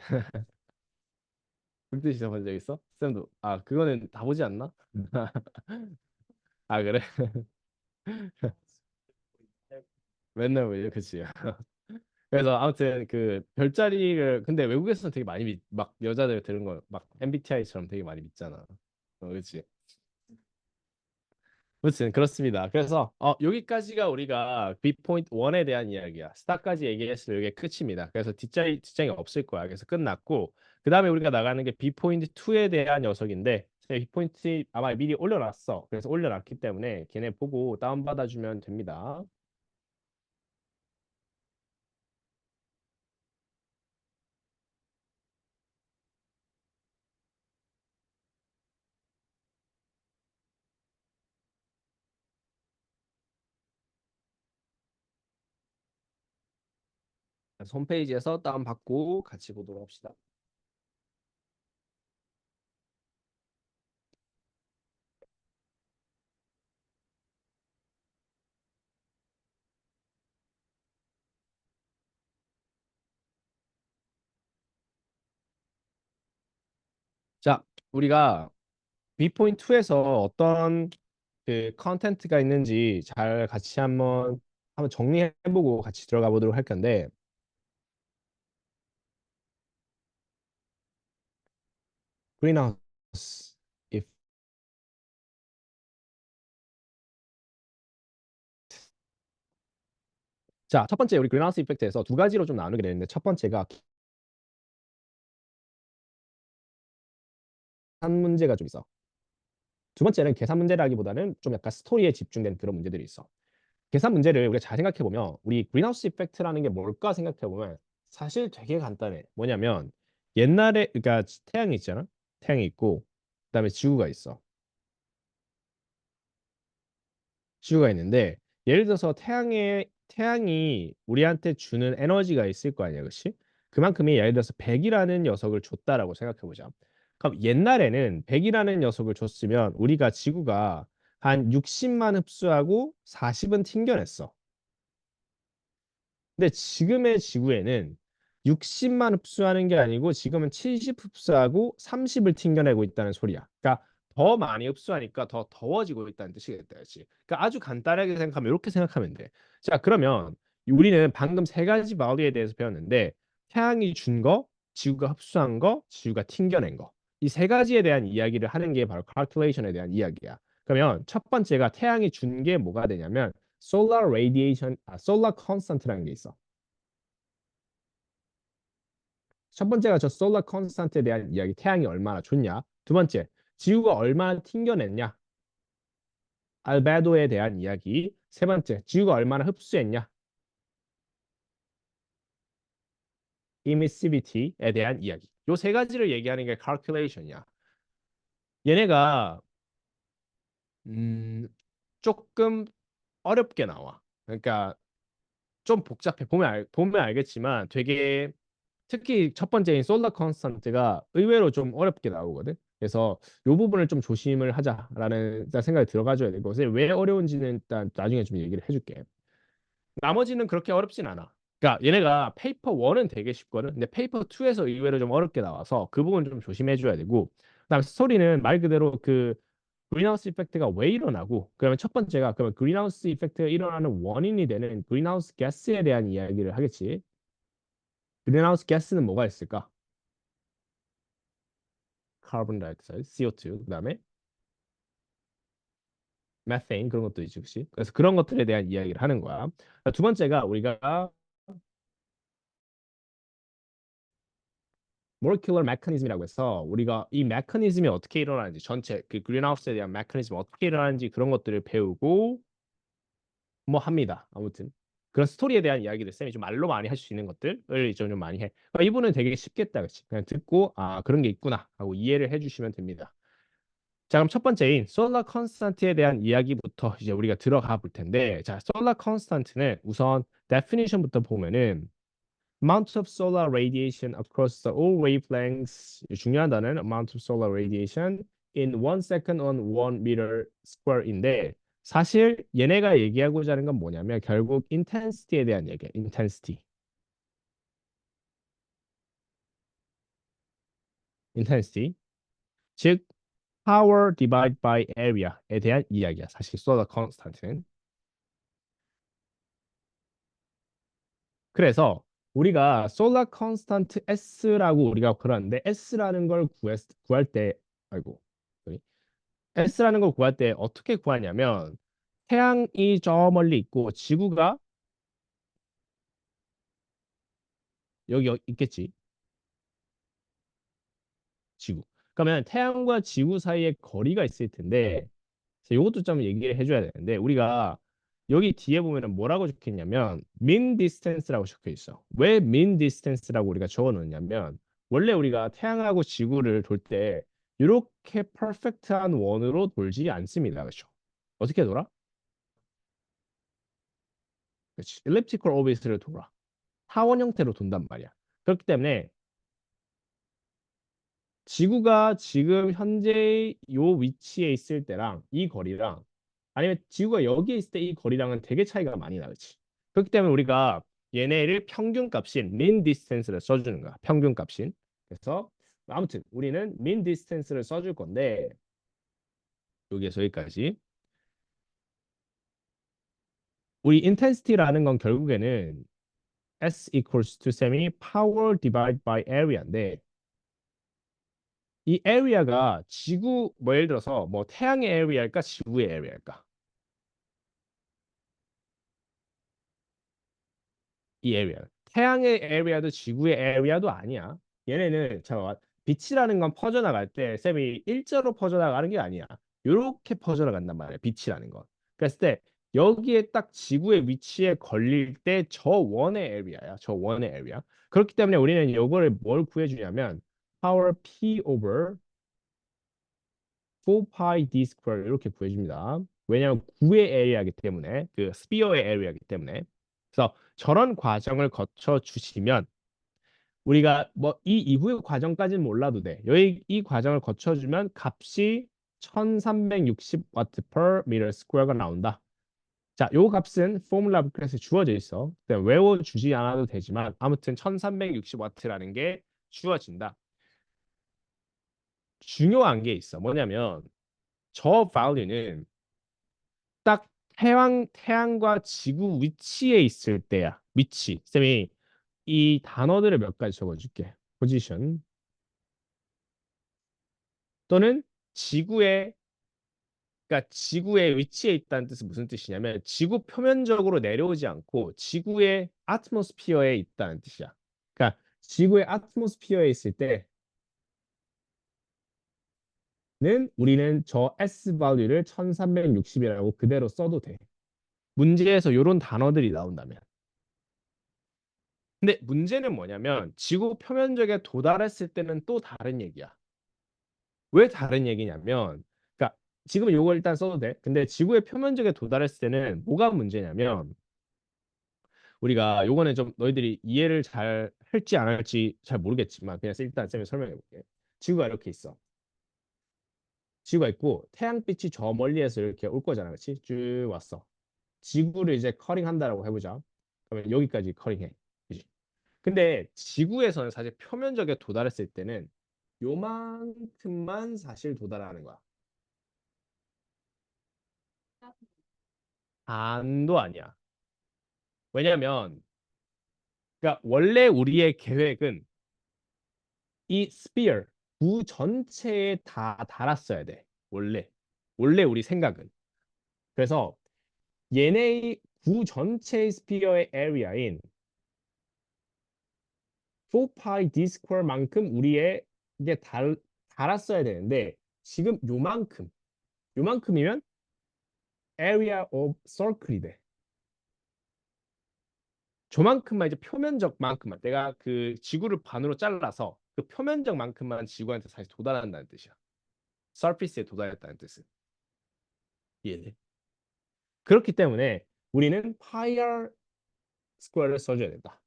불빛이 본 적 있어? 쌤도 그거는 다 보지 않나? 아 그래? 맨날 보여 그치? 그래서 아무튼 그 별자리를 근데 외국에서는 되게 많이 막 여자들 들은 거 막 MBTI처럼 되게 많이 믿잖아. 그렇지. 무튼 그렇습니다. 그래서 여기까지가 우리가 B포인트 1에 대한 이야기야. 스타까지 얘기했을 이게 끝입니다. 그래서 뒷장이 없을 거야. 그래서 끝났고 그다음에 우리가 나가는 게 B포인트 2에 대한 녀석인데 B포인트 아마 미리 올려놨어. 그래서 올려놨기 때문에 걔네 보고 다운받아 주면 됩니다. 그래서 홈페이지에서 다운받고 같이 보도록 합시다. 자, 우리가 B포인트 2에서 어떤 그 컨텐츠가 있는지 잘 같이 한번 정리해보고 같이 들어가 보도록 할 건데 greenhouse if 자, 첫 번째 우리 greenhouse 이펙트에서 두 가지로 좀 나누게 되는데 첫 번째가 계산 문제가 좀 있어. 두 번째는 계산 문제라기보다는 좀 약간 스토리에 집중된 그런 문제들이 있어. 계산 문제를 우리가 잘 생각해 보면 우리 greenhouse 이펙트라는 게 뭘까 생각해 보면 사실 되게 간단해. 뭐냐면 옛날에 그러니까 태양이 있잖아. 태양이 있고 그다음에 지구가 있어. 지구가 있는데 예를 들어서 태양이 우리한테 주는 에너지가 있을 거 아니야, 그렇지? 그만큼이 예를 들어서 100이라는 녀석을 줬다라고 생각해 보자. 그럼 옛날에는 100이라는 녀석을 줬으면 우리가 지구가 한 60만 흡수하고 40은 튕겨냈어. 근데 지금의 지구에는 60만 흡수하는 게 아니고 지금은 70 흡수하고 30을 튕겨내고 있다는 소리야. 그러니까 더 많이 흡수하니까 더 더워지고 있다는 뜻이겠다, 그렇지? 그러니까 아주 간단하게 생각하면 이렇게 생각하면 돼. 자, 그러면 우리는 방금 세 가지 바울에 대해서 배웠는데 태양이 준 거, 지구가 흡수한 거, 지구가 튕겨낸 거. 이 세 가지에 대한 이야기를 하는 게 바로 calculation에 대한 이야기야. 그러면 첫 번째가 태양이 준 게 뭐가 되냐면 solar radiation, solar constant라는 게 있어. 첫 번째가 저 solar constant에 대한 이야기, 태양이 얼마나 좋냐. 두 번째, 지구가 얼마나 튕겨냈냐, 알베도에 대한 이야기. 세 번째, 지구가 얼마나 흡수했냐, emissivity에 대한 이야기. 요 세 가지를 얘기하는 게 calculation이야. 얘네가 음, 조금 어렵게 나와. 그러니까 좀 복잡해. 보면 알겠지만 되게 특히 첫 번째인 솔라 컨스턴트가 의외로 좀 어렵게 나오거든. 그래서 이 부분을 좀 조심을 하자라는 일단 생각이 들어가줘야 되고, 그래서 왜 어려운지는 일단 나중에 좀 얘기를 해줄게. 나머지는 그렇게 어렵진 않아. 그러니까 얘네가 페이퍼 1은 되게 쉽거든. 근데 페이퍼 2에서 의외로 좀 어렵게 나와서 그 부분 좀 조심해줘야 되고, 그다음에 스토리는 말 그대로 그 그린하우스 이펙트가 왜 일어나고, 그러면 첫 번째가 그러면 그린하우스 이펙트가 일어나는 원인이 되는 그린하우스 가스에 대한 이야기를 하겠지. 그린하우스 가스는 뭐가 있을까? 카본 다이옥사이드, CO2, 그다음에 메테인 그런 것도 있지, 혹시? 그래서 그런 것들에 대한 이야기를 하는 거야. 두 번째가 우리가 molecular mechanism이라고 해서 우리가 이 메커니즘이 어떻게 일어나는지 전체 그 그린하우스에 대한 메커니즘 어떻게 일어나는지 그런 것들을 배우고 뭐 합니다. 아무튼 그런 스토리에 대한 이야기들 쌤이 좀 말로 많이 할 수 있는 것들을 좀 많이 해. 그러니까 이분은 되게 쉽겠다, 그렇지? 그냥 듣고 아 그런 게 있구나 하고 이해를 해주시면 됩니다. 자, 그럼 첫 번째인 솔라 컨스탄트에 대한 이야기부터 이제 우리가 들어가 볼 텐데, 자, 솔라 컨스탄트는 우선 definition부터 보면은 amount of solar radiation across the all wavelengths 중요한 단어는 amount of solar radiation in 1 second on 1 meter square인데 사실 얘네가 얘기하고자 하는 건 뭐냐면 결국 intensity에 대한 얘기야. intensity. intensity. 즉 power divided by area에 대한 이야기야. 사실 solar constant는. 그래서 우리가 솔라 컨스탄트 S라고 우리가 그러는데 S라는 걸 구할 때 아이고 sorry. S라는 걸 구할 때 어떻게 구하냐면 태양이 저 멀리 있고 지구가 여기 있겠지. 지구. 그러면 태양과 지구 사이에 거리가 있을 텐데 이것도 좀 얘기를 해줘야 되는데 우리가 여기 뒤에 보면은 뭐라고 적혀 있냐면 mean distance라고 적혀 있어. 왜 mean distance라고 우리가 적어 놓냐면 원래 우리가 태양하고 지구를 돌 때 이렇게 퍼펙트한 원으로 돌지 않습니다. 그렇죠? 어떻게 돌아? 그렇지. elliptical orbit를 돌아. 타원 형태로 돈단 말이야. 그렇기 때문에 지구가 지금 현재 요 위치에 있을 때랑 이 거리랑 아니면 지구가 여기에 있을 때 이 거리랑은 되게 차이가 많이 나지. 그렇기 때문에 우리가 얘네를 평균값인 mean distance를 써주는 거야. 평균값인. 그래서 아무튼 우리는 mean distance를 써줄 건데 여기에서 여기까지. 우리 intensity라는 건 결국에는 S equals to 셈이 power divided by area인데 이 area가 지구 뭐 예를 들어서 뭐 태양의 area일까 지구의 area일까? 이 에리아. 태양의 에리아도 지구의 에리아도 아니야. 얘네는 잠깐만. 빛이라는 건 퍼져나갈 때 쌤이 일자로 퍼져나가는 게 아니야. 이렇게 퍼져나간단 말이야. 빛이라는 건. 그랬을 때 여기에 딱 지구의 위치에 걸릴 때 저 원의 에리아야. 저 원의 에리아. 그렇기 때문에 우리는 이거를 뭘 구해주냐면 power p over 4pi d square 이렇게 구해줍니다. 왜냐하면 9의 에리아이기 때문에 그 스피어의 에리아이기 때문에 그래서 저런 과정을 거쳐 주시면 우리가 뭐 이 이후의 과정까지는 몰라도 돼. 여기 이 과정을 거쳐주면 값이 1360와트 per meter square가 나온다. 자, 요 값은 포뮬라 부클에서 주어져 있어. 외워주지 않아도 되지만 아무튼 1360와트라는 게 주어진다. 중요한 게 있어. 뭐냐면 저 value는 딱 태양과 지구 위치에 있을 때야. 위치. 쌤이 이 단어들을 몇 가지 적어줄게. 포지션 또는 지구의 그러니까 지구의 위치에 있다는 뜻은 무슨 뜻이냐면 지구 표면적으로 내려오지 않고 지구의 아트모스피어에 있다는 뜻이야. 그러니까 지구의 아트모스피어에 있을 때는 우리는 저 S value를 1360이라고 그대로 써도 돼. 문제에서 이런 단어들이 나온다면. 근데 문제는 뭐냐면 지구 표면적에 도달했을 때는 또 다른 얘기야. 왜 다른 얘기냐면, 그러니까 지금 요걸 일단 써도 돼. 근데 지구의 표면적에 도달했을 때는 뭐가 문제냐면 우리가 요거는 좀 너희들이 이해를 잘 할지 안 할지 잘 모르겠지만 그냥 일단 쌤이 설명해 볼게. 지구가 이렇게 있어. 지구가 있고 태양빛이 저 멀리에서 이렇게 올 거잖아, 그렇지? 쭉 왔어. 지구를 이제 커링 한다라고 해보자. 그러면 여기까지 커링해. 그지? 근데 지구에서는 사실 표면적에 도달했을 때는 요만큼만 사실 도달하는 거야. 반도 아니야. 왜냐면 그러니까 원래 우리의 계획은 이 스피어 구 전체에 다 달았어야 돼. 원래 우리 생각은. 그래서 얘네의 구 전체의 스피어의 에리아인 4파이 d 스퀘어만큼 우리의 이게 달았어야 되는데 지금 요만큼이면 area of circle이 돼. 저만큼만 이제 표면적만큼만 내가 그 지구를 반으로 잘라서 그 표면적만큼만 지구한테 다시 도달한다는 뜻이야. surface에 도달했다는 뜻은. 이해돼? 그렇기 때문에 우리는 pi r 스퀘어를 써줘야 된다.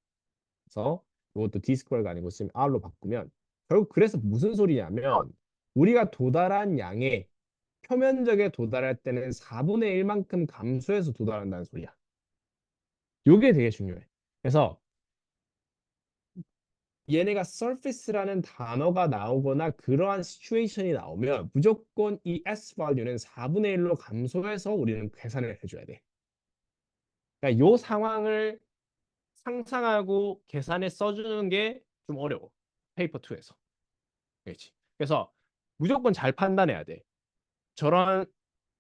그래서 이것도 d 스퀘어가 아니고 지금 r로 바꾸면 결국 그래서 무슨 소리냐면 우리가 도달한 양의 표면적에 도달할 때는 4분의 1만큼 감소해서 도달한다는 소리야. 이게 되게 중요해. 그래서 얘네가 surface라는 단어가 나오거나 그러한 시츄에이션이 나오면 무조건 이 S value는 4분의 1로 감소해서 우리는 계산을 해줘야 돼. 그러니까 이 상황을 상상하고 계산에 써주는 게 좀 어려워. 페이퍼 2에서. 그렇지. 그래서 무조건 잘 판단해야 돼. 저런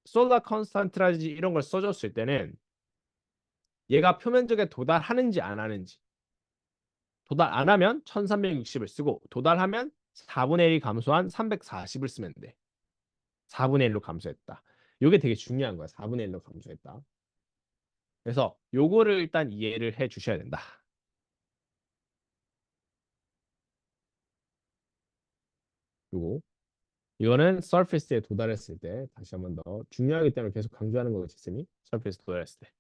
솔라 컨스탄트라든지 이런 걸 써줬을 때는 얘가 표면적에 도달하는지 안 하는지 도달 안 하면 1360을 쓰고 도달하면 4분의 1이 감소한 340을 쓰면 돼. 4분의 1로 감소했다. 이게 되게 중요한 거야. 4분의 1로 감소했다. 그래서 요거를 일단 이해를 해 주셔야 된다. 요거. 이거는 surface에 도달했을 때 다시 한번 더 중요하기 때문에 계속 강조하는 거겠지, 쌤이. surface 도달했을 때.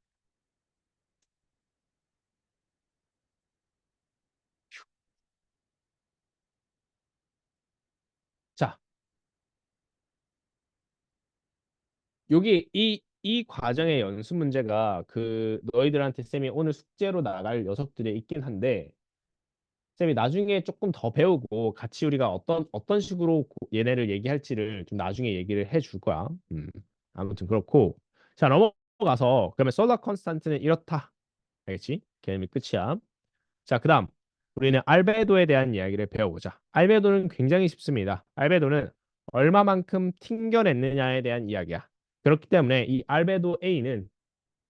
자, 여기 이 과정의 연수 문제가 그 너희들한테 쌤이 오늘 숙제로 나갈 녀석들이 있긴 한데 쌤이 나중에 조금 더 배우고 같이 우리가 어떤 식으로 얘네를 얘기할지를 좀 나중에 얘기를 해줄 거야. 아무튼 그렇고 자 넘어가서 그러면 솔라 컨스탄트는 이렇다. 알겠지? 개념이 끝이야. 자 그다음 우리는 알베도에 대한 이야기를 배워보자. 알베도는 굉장히 쉽습니다. 알베도는 얼마만큼 튕겨냈느냐에 대한 이야기야. 그렇기 때문에 이 알베도 A는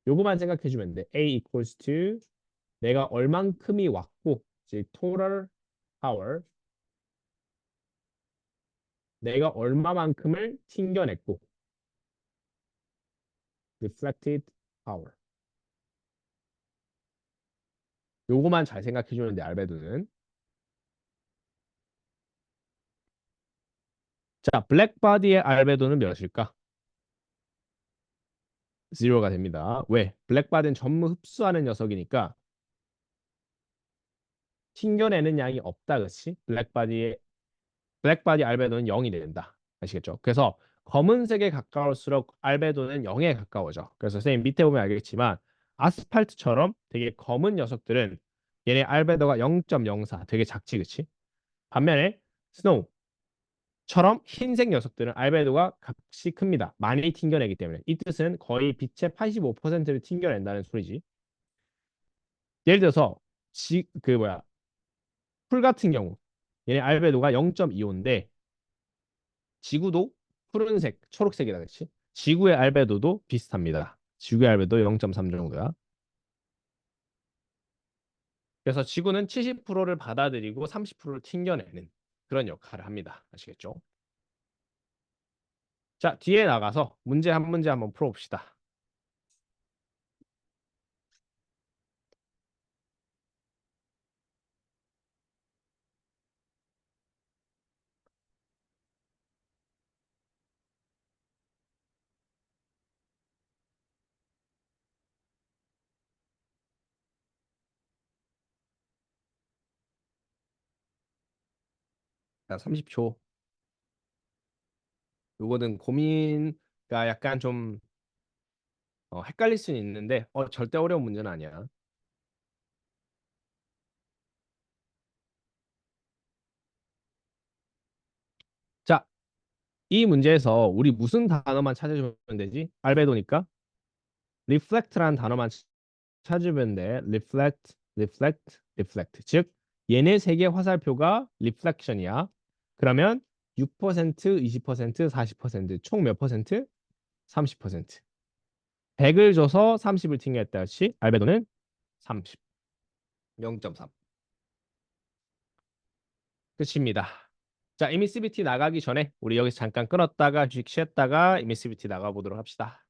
요거만 생각해주면 돼. A equals to 내가 얼만큼이 왔고 즉 total power 내가 얼마만큼을 튕겨냈고 reflected power 요거만 잘 생각해주면 돼. 알베도는 자 블랙바디의 알베도는 몇일까? 0가 됩니다. 왜? 블랙바디는 전부 흡수하는 녀석이니까 튕겨내는 양이 없다, 그렇지? 블랙바디 알베도는 0이 된다. 아시겠죠? 그래서 검은색에 가까울수록 알베도는 0에 가까워져. 그래서 선생님 밑에 보면 알겠지만 아스팔트처럼 되게 검은 녀석들은 얘네 알베도가 0.04 되게 작지, 그치? 반면에 스노우처럼 흰색 녀석들은 알베도가 값이 큽니다. 많이 튕겨내기 때문에. 이 뜻은 거의 빛의 85%를 튕겨낸다는 소리지. 예를 들어서 그 뭐야 풀 같은 경우 얘네 알베도가 0.25인데 지구도 푸른색, 초록색이다, 그렇지? 지구의 알베도도 비슷합니다. 지구의 알베도 0.3 정도야. 그래서 지구는 70%를 받아들이고 30%를 튕겨내는 그런 역할을 합니다. 아시겠죠? 자, 뒤에 나가서 문제 한 문제 한번 풀어봅시다. 자, 30초. 요거는 고민가 약간 좀 헷갈릴 수는 있는데 절대 어려운 문제는 아니야. 자, 이 문제에서 우리 무슨 단어만 찾아주면 되지? 알베도니까 reflect라는 단어만 찾으면 돼. reflect, reflect, reflect. 즉 얘네 세 개 화살표가 reflection이야. 그러면 6%, 20%, 40%, 총 몇 퍼센트? 30%. 100을 줘서 30을 튕겼다. 치 알베도는 30. 0.3. 끝입니다. 자, 이미시비티 나가기 전에 우리 여기서 잠깐 끊었다가 휴식 쉬었다가 이미시비티 나가 보도록 합시다.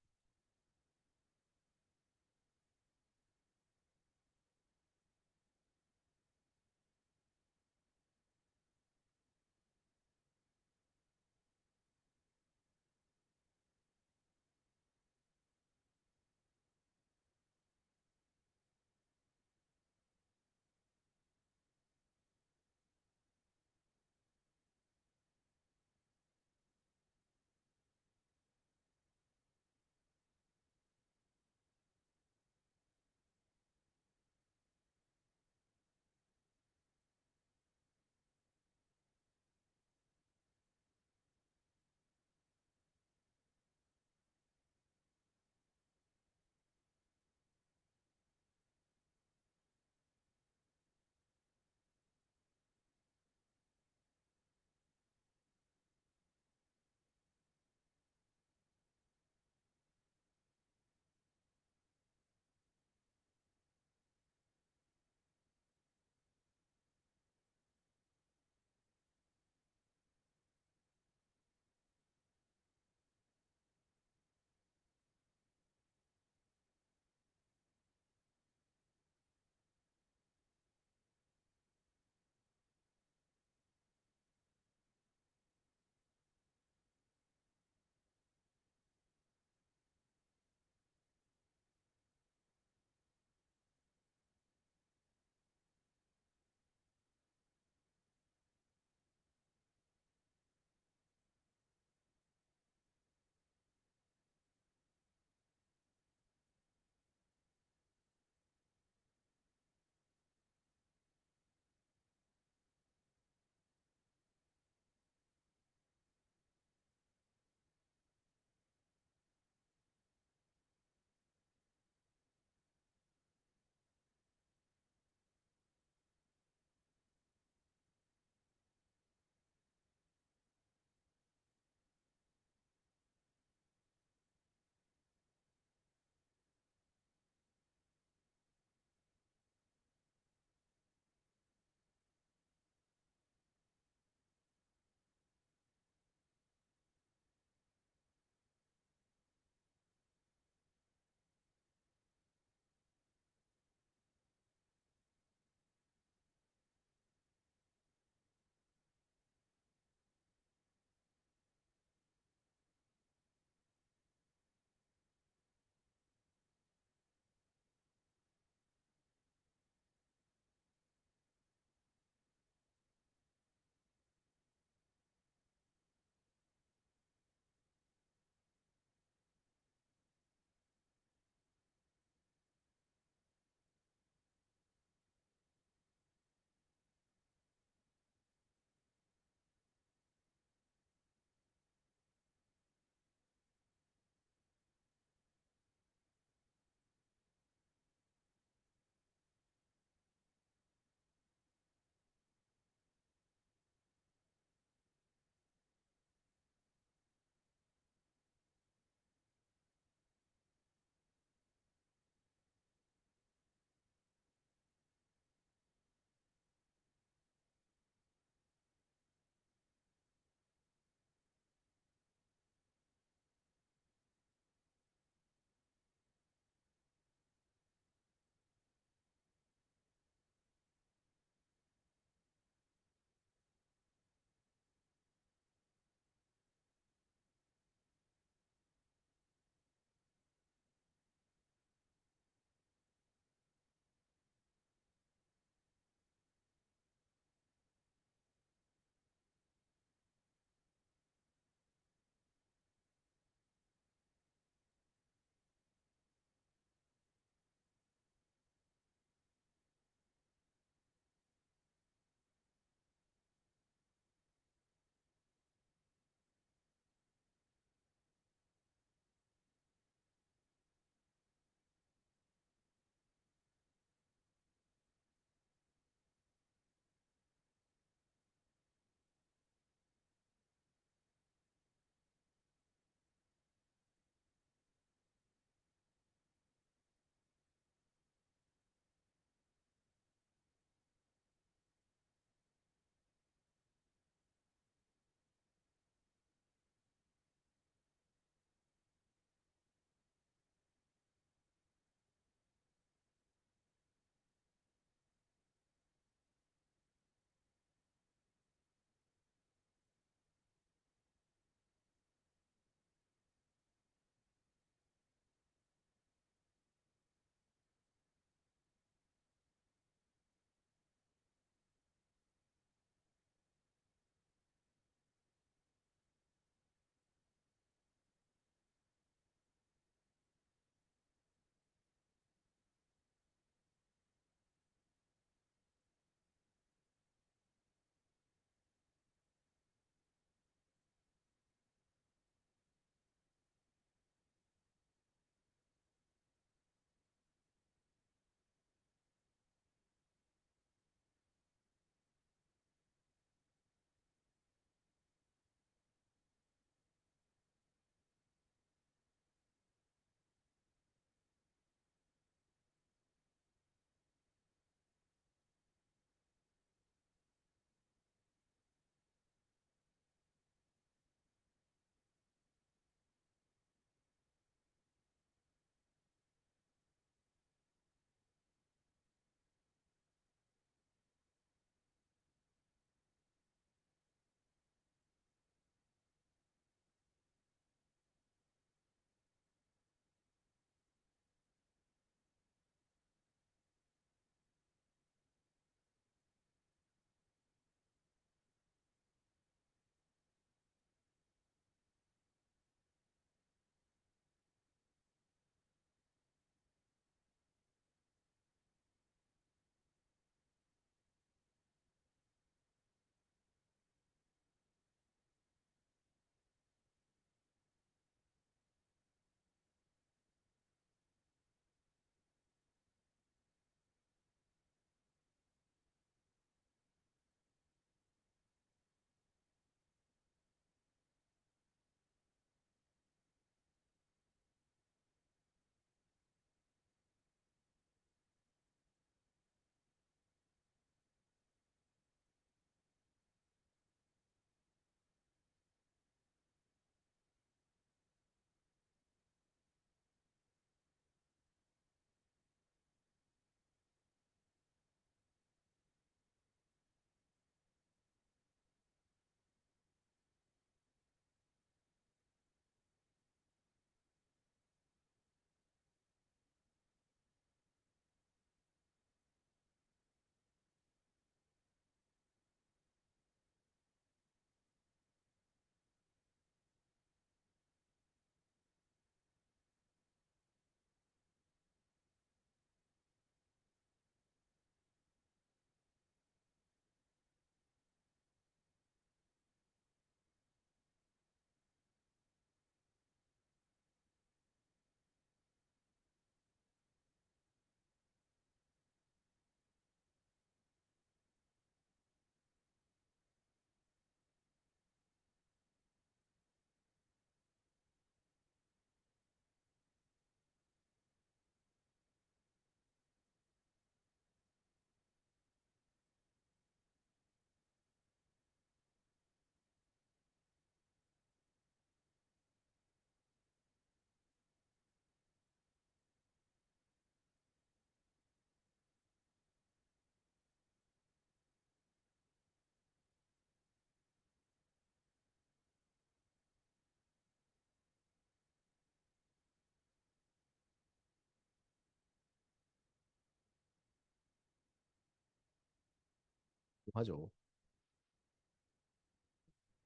하죠.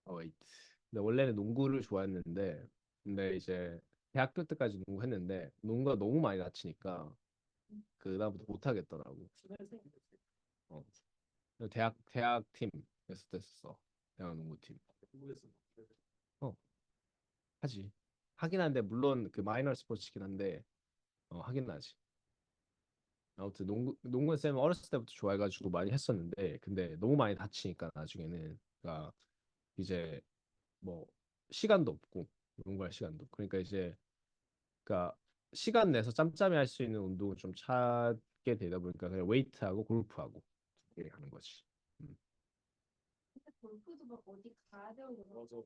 웨이트. 근데 원래는 농구를 좋아했는데, 근데 이제 대학교 때까지 농구 했는데 농구가 너무 많이 다치니까 그다음부터 못 하겠더라고. 어. 대학 팀 됐었어. 대학 농구팀. 어, 하지. 하긴 한데 물론 그 마이너 스포츠긴 한데 하긴 하지. 아무튼 농구 쌤 어렸을 때부터 좋아해가지고 많이 했었는데 근데 너무 많이 다치니까 나중에는 그러니까 이제 뭐 시간도 없고 농구할 시간도 그러니까 이제 그러니까 시간 내서 짬짬이 할 수 있는 운동을 좀 찾게 되다 보니까 그냥 웨이트하고 골프하고 이렇게 하는 거지. 음. 골프도 막 어디 가야 되고 맞아.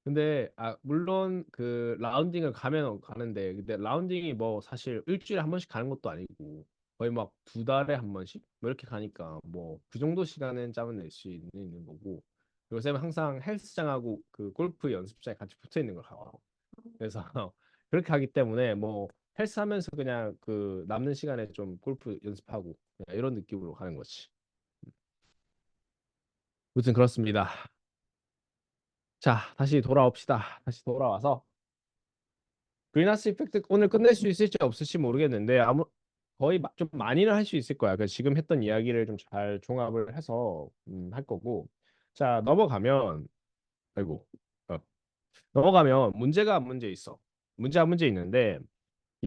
근데 물론 그 라운딩을 가면 가는데 근데 라운딩이 뭐 사실 일주일에 한 번씩 가는 것도 아니고 거의 막 두 달에 한 번씩 뭐 이렇게 가니까 뭐 그 정도 시간은 짬을 낼 수 있는 거고 요새는 항상 헬스장하고 그 골프 연습장에 같이 붙어 있는 걸 가고 그래서 그렇게 하기 때문에 뭐 헬스하면서 그냥 그 남는 시간에 좀 골프 연습하고 그냥 이런 느낌으로 가는 거지. 무튼 그렇습니다. 자, 다시 돌아옵시다. 다시 돌아와서 그린하우스 이펙트 오늘 끝낼 수 있을지 없을지 모르겠는데 거의 좀 많이는 할 수 있을 거야. 그래서 지금 했던 이야기를 좀 잘 종합을 해서 할 거고. 자, 넘어가면 아이고. 어, 넘어가면 문제가 한 문제 있어. 문제 한 문제 있는데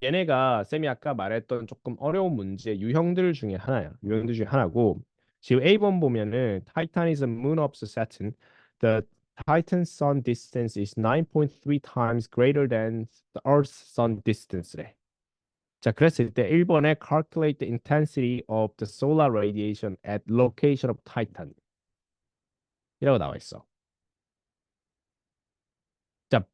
얘네가 쌤이 아까 말했던 조금 어려운 문제 유형들 중에 하나야. 유형들 중에 하나고 지금 A번 보면은 Titan is a moon of Saturn. The Titan's sun distance is 9.3 times greater than the Earth's sun distance래. 자, 그랬을 때 1번에 calculate the intensity of the solar radiation at location of Titan 이라고 나와 있어. 자,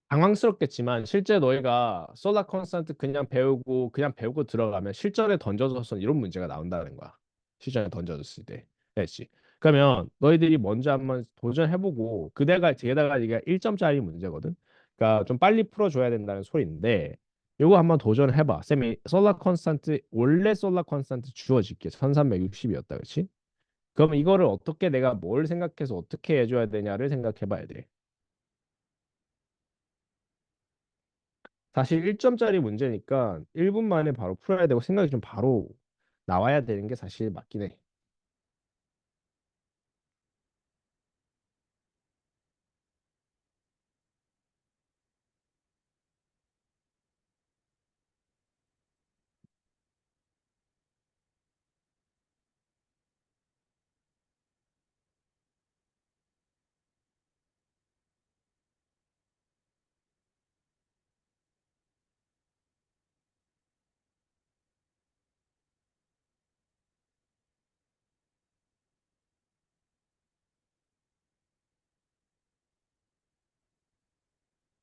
당황스럽겠지만 실제 너희가 솔라 콘스탄트 그냥 배우고 들어가면 실전에 던져져서 이런 문제가 나온다는 거야. 실전에 던져졌을 때. 됐지. 그러면 너희들이 먼저 한번 도전해보고 게다가 이게 1점짜리 문제거든. 그러니까 좀 빨리 풀어줘야 된다는 소리인데 이거 한번 도전해봐. 쌤이 원래 솔라 콘스탄트 주어질게. 1360이었다. 그렇지? 그럼 이거를 어떻게 내가 뭘 생각해서 어떻게 해줘야 되냐를 생각해봐야 돼. 사실 1점짜리 문제니까 1분 만에 바로 풀어야 되고 생각이 좀 바로 나와야 되는 게 사실 맞긴 해.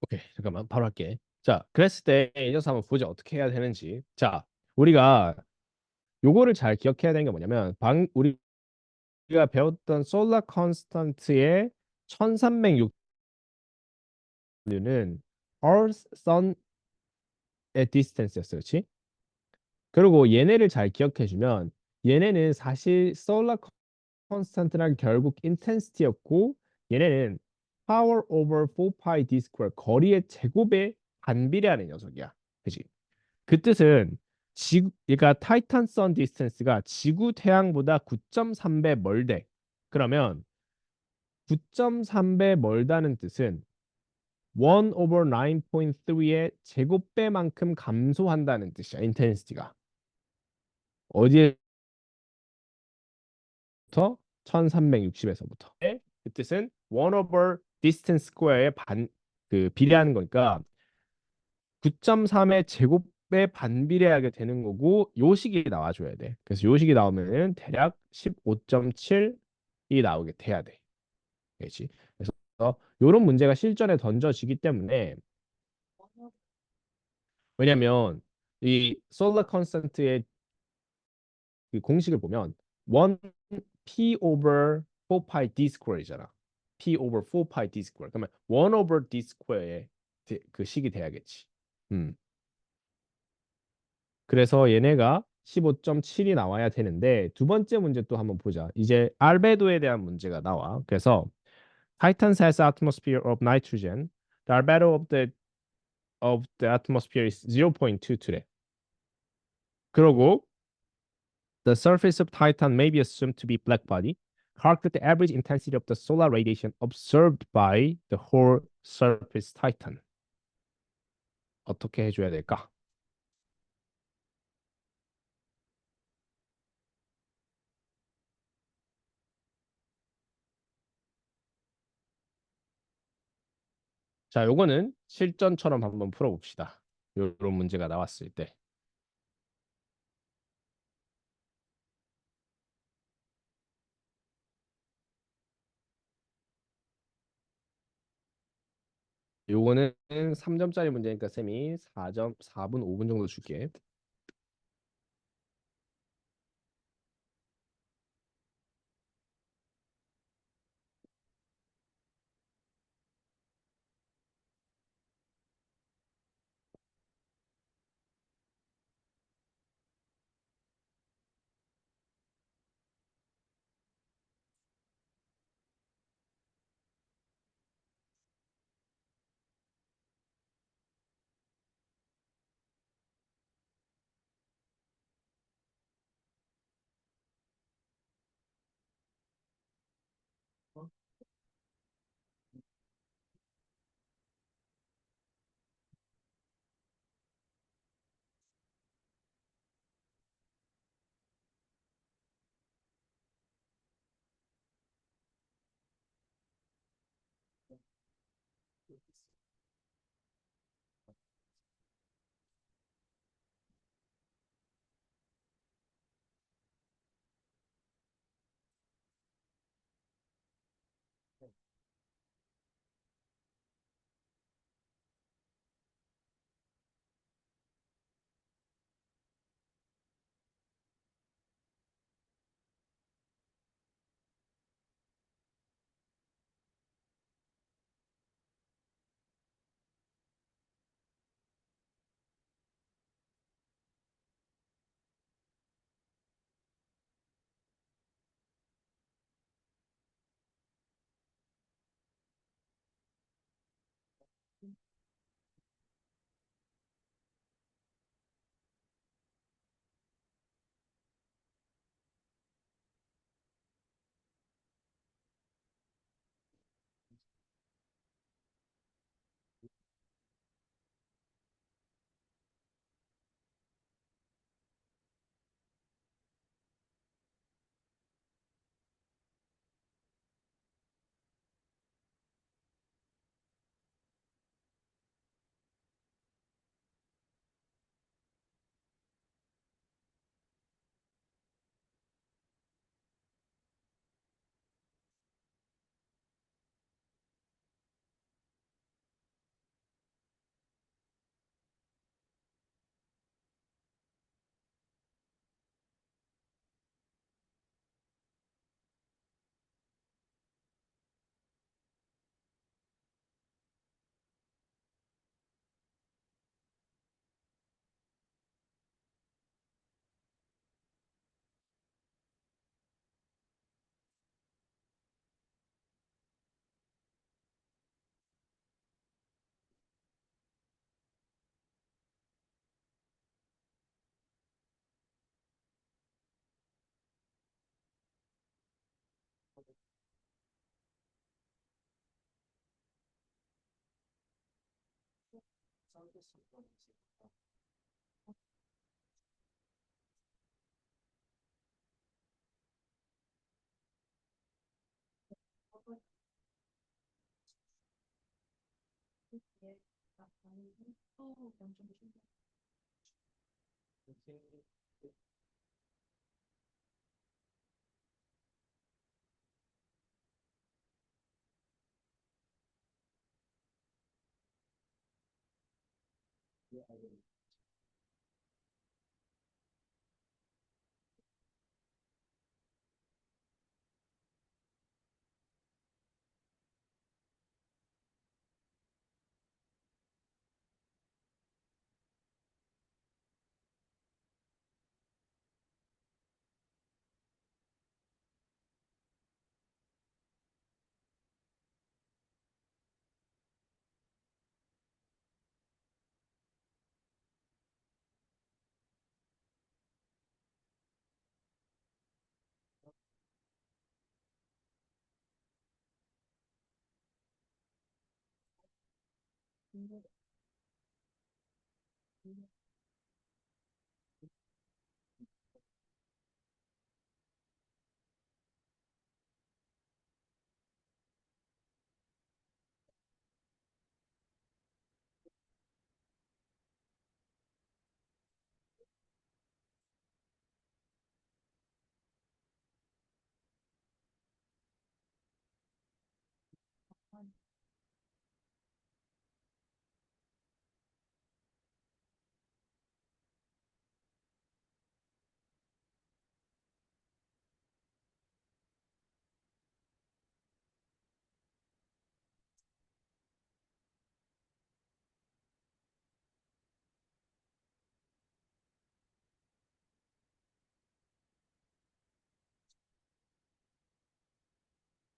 오케이, 잠깐만 바로 할게. 자, 그랬을 때 이 녀석 한번 보자 어떻게 해야 되는지. 자, 우리가 요거를 잘 기억해야 되는 게 뭐냐면 우리가 배웠던 솔라 컨스턴트의 1306는 Earth Sun의 distance였어, 그렇지? 그리고 얘네를 잘 기억해주면 얘네는 사실 솔라 컨스탄트랑 결국 인텐시티였고 얘네는 power over 4pi d square 거리의 제곱에 반비례하는 녀석이야. 그지? 그 뜻은 그러니까 타이탄 선 디스턴스가 지구 태양보다 9.3배 멀대. 그러면 9.3배 멀다는 뜻은 1 over 9.3의 제곱배만큼 감소한다는 뜻이야. 인텐시티가. 어디에부터? 1360에서부터. 그 뜻은 1 over distance square의 비례하는 거니까 9.3의 제곱에 반비례하게 되는 거고 요식이 나와줘야 돼. 그래서 요식이 나오면은 대략 15.7이 나오게 돼야 돼. 그렇지? 그래서 이런 문제가 실전에 던져지기 때문에 왜냐면 이 솔라 컨스턴트의 그 공식을 보면 1 p over 4 pi d square이잖아. p over 4 pi d square. 그러면 1 over d square의 그 식이 돼야겠지. 음. 그래서 얘네가 15.7이 나와야 되는데 두 번째 문제 또 한번 보자. 이제 알베도에 대한 문제가 나와. 그래서 Titan's has atmosphere of nitrogen. The albedo of the atmosphere is 0.22래. 그러고 the surface of Titan may be assumed to be black body. Calculate the average intensity of the solar radiation observed by the whole surface Titan. 어떻게 해줘야 될까? 자, 요거는 실전처럼 한번 풀어봅시다. 요런 문제가 나왔을 때. 요거는 3점짜리 문제니까 쌤이 4점, 4분, 5분 정도 줄게.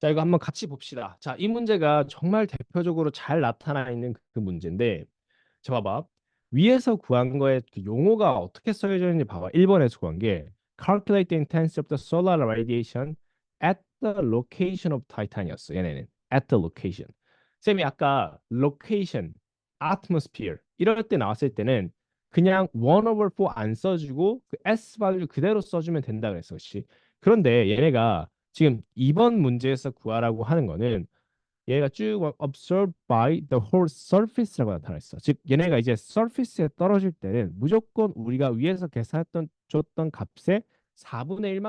자, 이거 한번 같이 봅시다. 자, 이 문제가 정말 대표적으로 잘 나타나 있는 그 문제인데, 자, 봐봐. 위에서 구한 거에 그 용어가 어떻게 써져 있는지 봐봐. 1번에서 구한 게 calculate the intensity of the solar radiation at the location of Titan이었어. 얘네는 at the location. 쌤이 아까 location, atmosphere 이럴 때 나왔을 때는 그냥 1 over 4 안 써주고 그 S value 그대로 써주면 된다 그랬어. 그렇지? 그런데 얘네가 지금 2번 문제에서 구하라고 하는 거는 얘가 쭉 observed by the whole surface라고 나타나 있어. 즉 얘네가 이제 surface에 떨어질 때는 무조건 우리가 위에서 계산했던 줬던 값의 4분의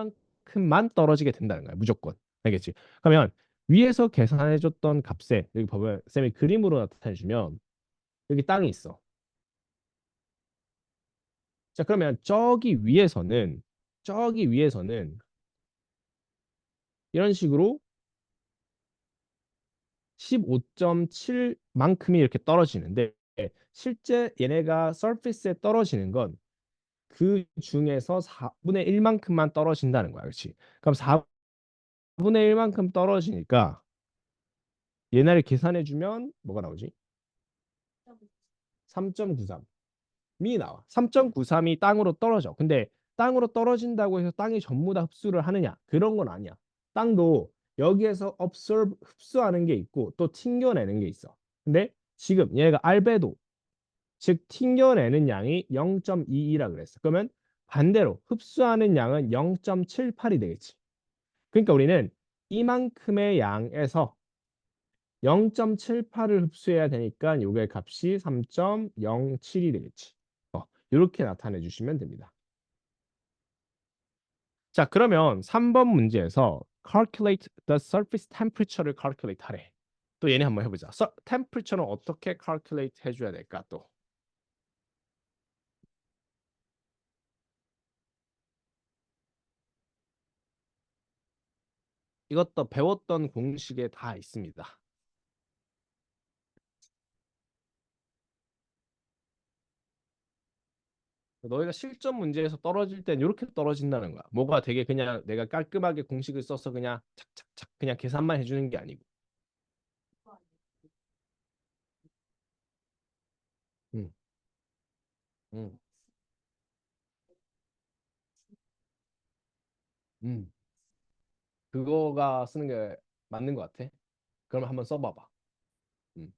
1만큼만 떨어지게 된다는 거야. 무조건. 알겠지? 그러면 위에서 계산해 줬던 값에 여기 보면 쌤이 그림으로 나타내 주면 여기 땅이 있어. 자, 그러면 저기 위에서는 이런 식으로 15.7만큼이 이렇게 떨어지는데 실제 얘네가 서피스에 떨어지는 건 그 중에서 4분의 1만큼만 떨어진다는 거야. 그렇지? 그럼 4분의 1만큼 떨어지니까 얘네를 계산해 주면 뭐가 나오지? 3.93이 나와. 3.93이 땅으로 떨어져. 근데 땅으로 떨어진다고 해서 땅이 전부 다 흡수를 하느냐? 그런 건 아니야. 땅도 여기에서 observe 흡수하는 게 있고 또 튕겨내는 게 있어. 근데 지금 얘가 알베도 즉 튕겨내는 양이 0.22라 그랬어. 그러면 반대로 흡수하는 양은 0.78이 되겠지. 그러니까 우리는 이만큼의 양에서 0.78을 흡수해야 되니까 요게 값이 3.07이 되겠지. 이렇게 나타내 주시면 됩니다. 자, 그러면 3번 문제에서 calculate the surface temperature를 calculate 하래. 또 얘네 한번 해보자. temperature는 어떻게 calculate 해줘야 될까 또. 이것도 배웠던 공식에 다 있습니다. 너희가 실전 문제에서 떨어질 땐 이렇게 떨어진다는 거야. 뭐가 되게 그냥 내가 깔끔하게 공식을 써서 그냥 착착착 그냥 계산만 해주는 게 아니고. 음, 음, 음. 그거가 쓰는 게 맞는 것 같아. 그럼 한번 써봐봐. 음.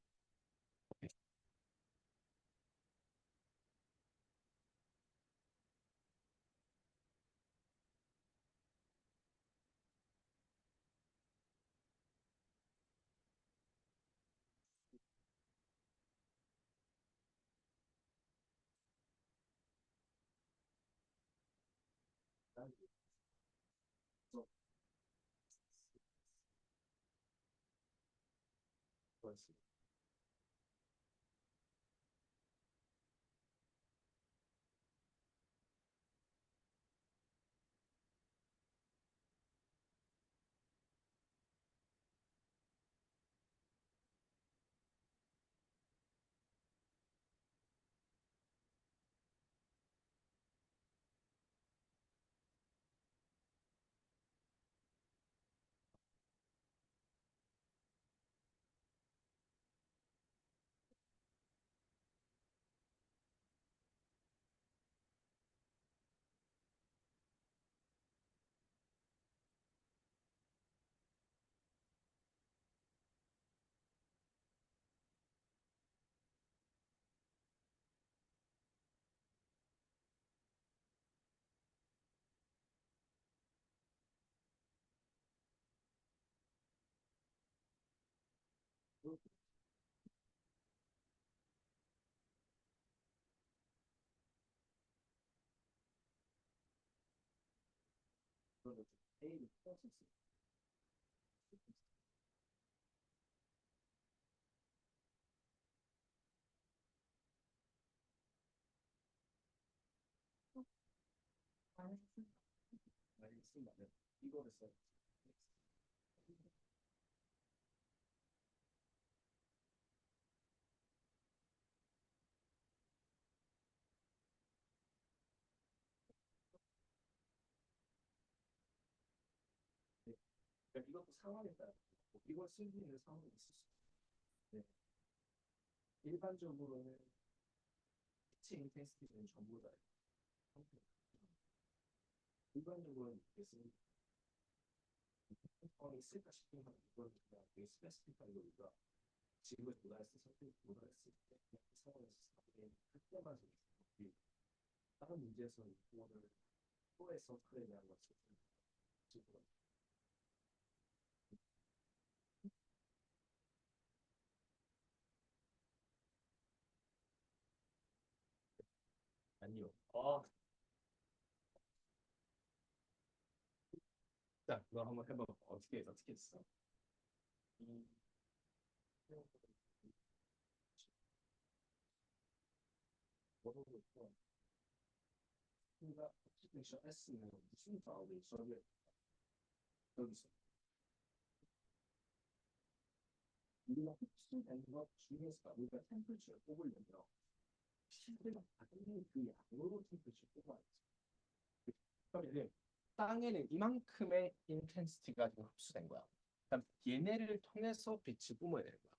땅에는 이만큼의 인텐시티가 지금 흡수된 거야. 그럼 얘네를 통해서 빛을 뿜어야 되는 거야.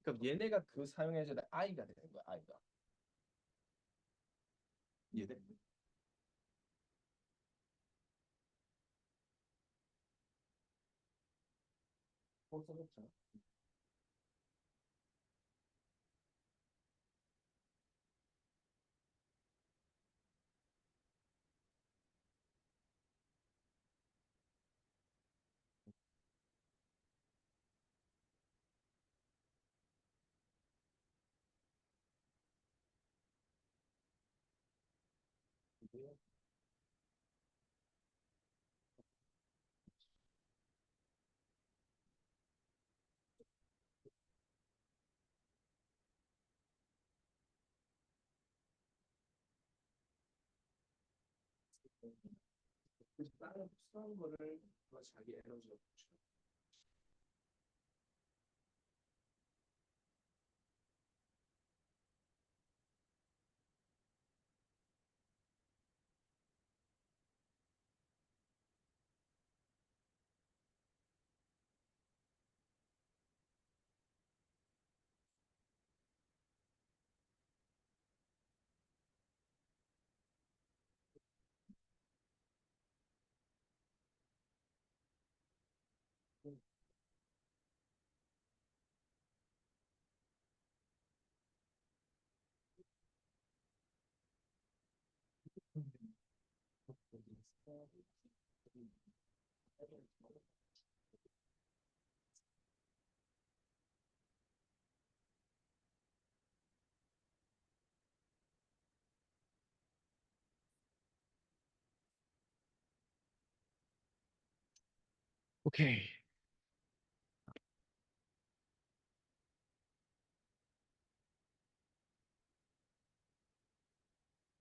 그럼 얘네가 그 사용해줘야 될 I가 되는 거야. I가. 이해돼? 그래서 땅을 흡수한 거를 자기 에너지로 오케이.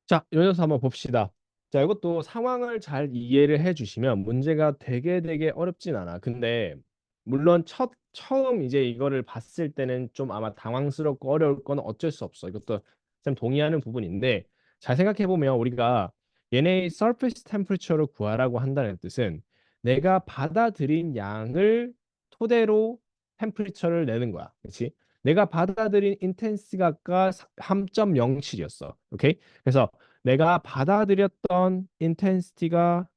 자, 여기서 한번 봅시다. 자, 이것도 상황을 잘 이해를 해주시면 문제가 되게 어렵진 않아. 근데 물론 처음 이제 이거를 봤을 때는 좀 아마 당황스럽고 어려울 건 어쩔 수 없어. 이것도 좀 동의하는 부분인데 잘 생각해 보면 우리가 얘네의 surface temperature를 구하라고 한다는 뜻은 내가 받아들인 양을 토대로 템퍼리처를 내는 거야. 그렇지? 내가 받아들인 인텐시티가 아까 3.07이었어. 오케이? 그래서 내가 받아들였던 인텐시티가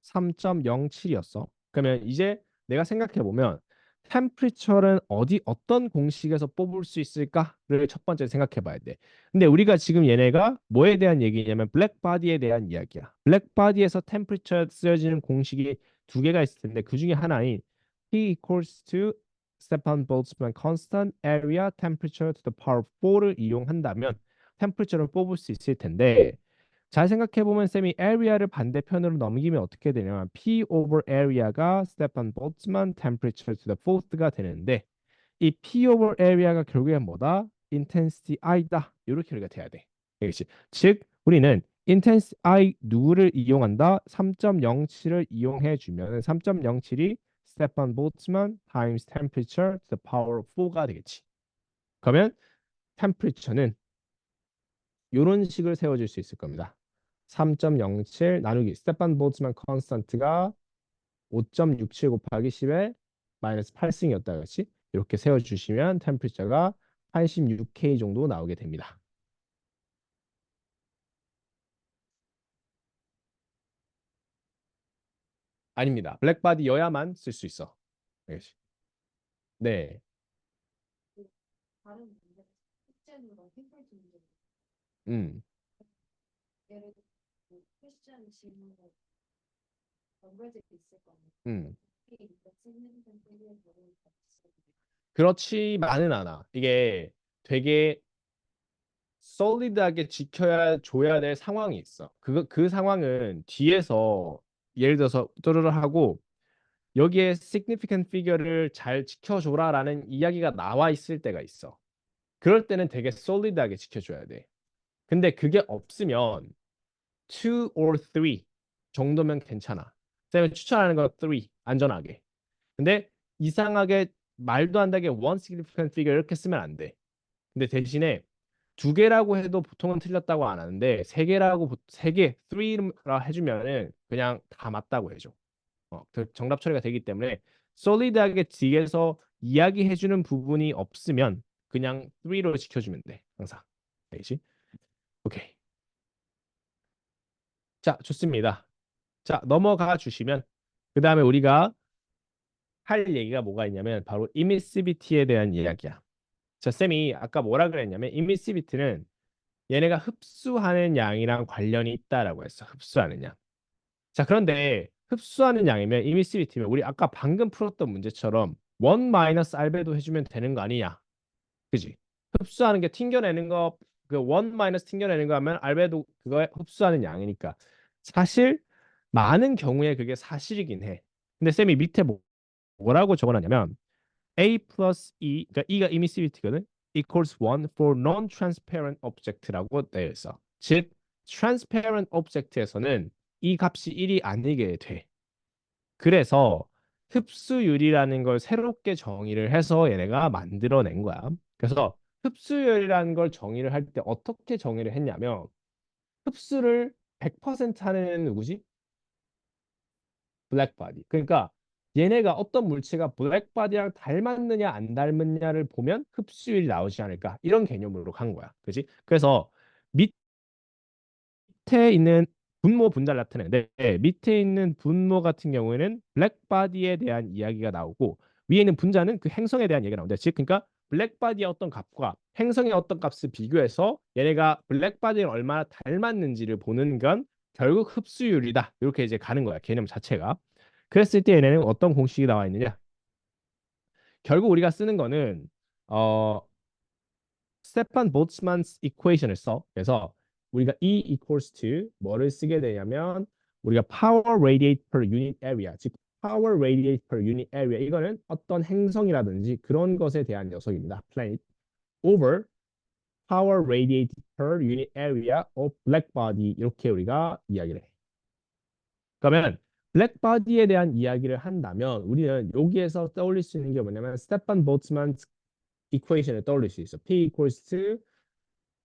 3.07이었어. 그러면 이제 내가 생각해 보면 템퍼리처는 어떤 공식에서 뽑을 수 있을까를 첫 번째 생각해 봐야 돼. 근데 우리가 지금 얘네가 뭐에 대한 얘기냐면 블랙 바디에 대한 이야기야. 블랙 바디에서 템퍼리처 쓰여지는 공식이 두 개가 있을 텐데 그 중에 하나인 P equals to Stefan Boltzmann constant area temperature to the power 4를 이용한다면 템퍼처를 뽑을 수 있을 텐데 잘 생각해 보면 쌤이 area를 반대편으로 넘기면 어떻게 되냐면 P over area가 Stefan Boltzmann temperature to the fourth가 되는데 이 P over area가 결국엔 뭐다? intensity I다. 이렇게 우리가 돼야 돼. 알겠지? 즉 우리는 intensity I 누구를 이용한다? 3.07을 이용해 주면 3.07이 Stefan Boltzmann times temperature to the power of 4가 되겠지. 그러면 temperature는 이런 식을 세워줄 수 있을 겁니다. 3.07 나누기 스테판 볼츠만 컨스턴트가 5.67 곱하기 10의 마이너스 8승이었다. 그렇지? 이렇게 세워주시면 템퍼처가 86K 정도 나오게 됩니다. 아닙니다. 블랙바디여야만 쓸 수 있어. 알겠지? 네. 다른 문제, 숙제는 템플릿 문제, 음. 예를 들어 퀘스천 질문에 연결돼 있을 거아요 음. 이게 쓰는 템플릿에 있을 그렇지만은 않아. 이게 되게 솔리드하게 지켜야 줘야 될 상황이 있어. 그 상황은 뒤에서 예를 들어서 또르르 하고 여기에 significant figure를 잘 지켜줘라라는 이야기가 나와 있을 때가 있어. 그럴 때는 되게 솔리드하게 지켜줘야 돼. 근데 그게 없으면 two or three 정도면 괜찮아. 쌤이 추천하는 건 three 안전하게. 근데 이상하게 말도 안 되게 one significant figure 이렇게 쓰면 안 돼. 근데 대신에 두 개라고 해도 보통은 틀렸다고 안 하는데 세 개라고 세 개, three라 해주면은 그냥 다 맞다고 해줘. 그 정답 처리가 되기 때문에 솔리드하게 뒤에서 이야기해주는 부분이 없으면 그냥 three로 지켜주면 돼. 항상. 알겠지? 오케이. 자, 좋습니다. 자, 넘어가 주시면 그 다음에 우리가 할 얘기가 뭐가 있냐면 바로 이미시비티에 대한 이야기야. 자, 쌤이 아까 뭐라 그랬냐면 이미시비티는 얘네가 흡수하는 양이랑 관련이 있다라고 했어. 흡수하는 양. 자, 그런데 흡수하는 양이면 이미시비티면 우리 아까 방금 풀었던 문제처럼 원 마이너스 알베도 해주면 되는 거 아니냐? 그지? 흡수하는 게 튕겨내는 거, 그 원 마이너스 튕겨내는 거 하면 알베도 그거에 흡수하는 양이니까 사실 많은 경우에 그게 사실이긴 해. 근데 쌤이 밑에 뭐라고 적어놨냐면 A plus E, 그러니까 E가 emissivity거든. equals 1 for non-transparent object라고 되어 있어. 즉, transparent object에서는 이 값이 1이 아니게 돼. 그래서 흡수율이라는 걸 새롭게 정의를 해서 얘네가 만들어낸 거야. 그래서 흡수율이라는 걸 정의를 할 때 어떻게 정의를 했냐면 흡수를 100% 하는 애는 누구지? 블랙바디. 그러니까 얘네가 어떤 물체가 블랙바디랑 닮았느냐 안 닮았냐를 보면 흡수율이 나오지 않을까 이런 개념으로 간 거야. 그지? 그래서 밑에 있는 분모 분자를 나타내는데 밑에 있는 분모 같은 경우에는 블랙바디에 대한 이야기가 나오고 위에 있는 분자는 그 행성에 대한 얘기가 나오는데 즉 그러니까 블랙바디의 어떤 값과 행성의 어떤 값을 비교해서 얘네가 블랙바디를 얼마나 닮았는지를 보는 건 결국 흡수율이다. 이렇게 이제 가는 거야. 개념 자체가. 그랬을 때 얘네는 어떤 공식이 나와 있느냐? 결국 우리가 쓰는 거는 스테판 볼츠만스 이퀘이션을 써. 그래서 우리가 E equals to 뭐를 쓰게 되냐면 우리가 power radiated per unit area, 즉 power radiated per unit area 이거는 어떤 행성이라든지 그런 것에 대한 녀석입니다. planet over power radiated per unit area of black body 이렇게 우리가 이야기를 해. 그러면 블랙바디에 대한 이야기를 한다면 우리는 여기에서 떠올릴 수 있는 게 뭐냐면 스테판 볼츠만 이퀘이션을 떠올릴 수 있어. P equals to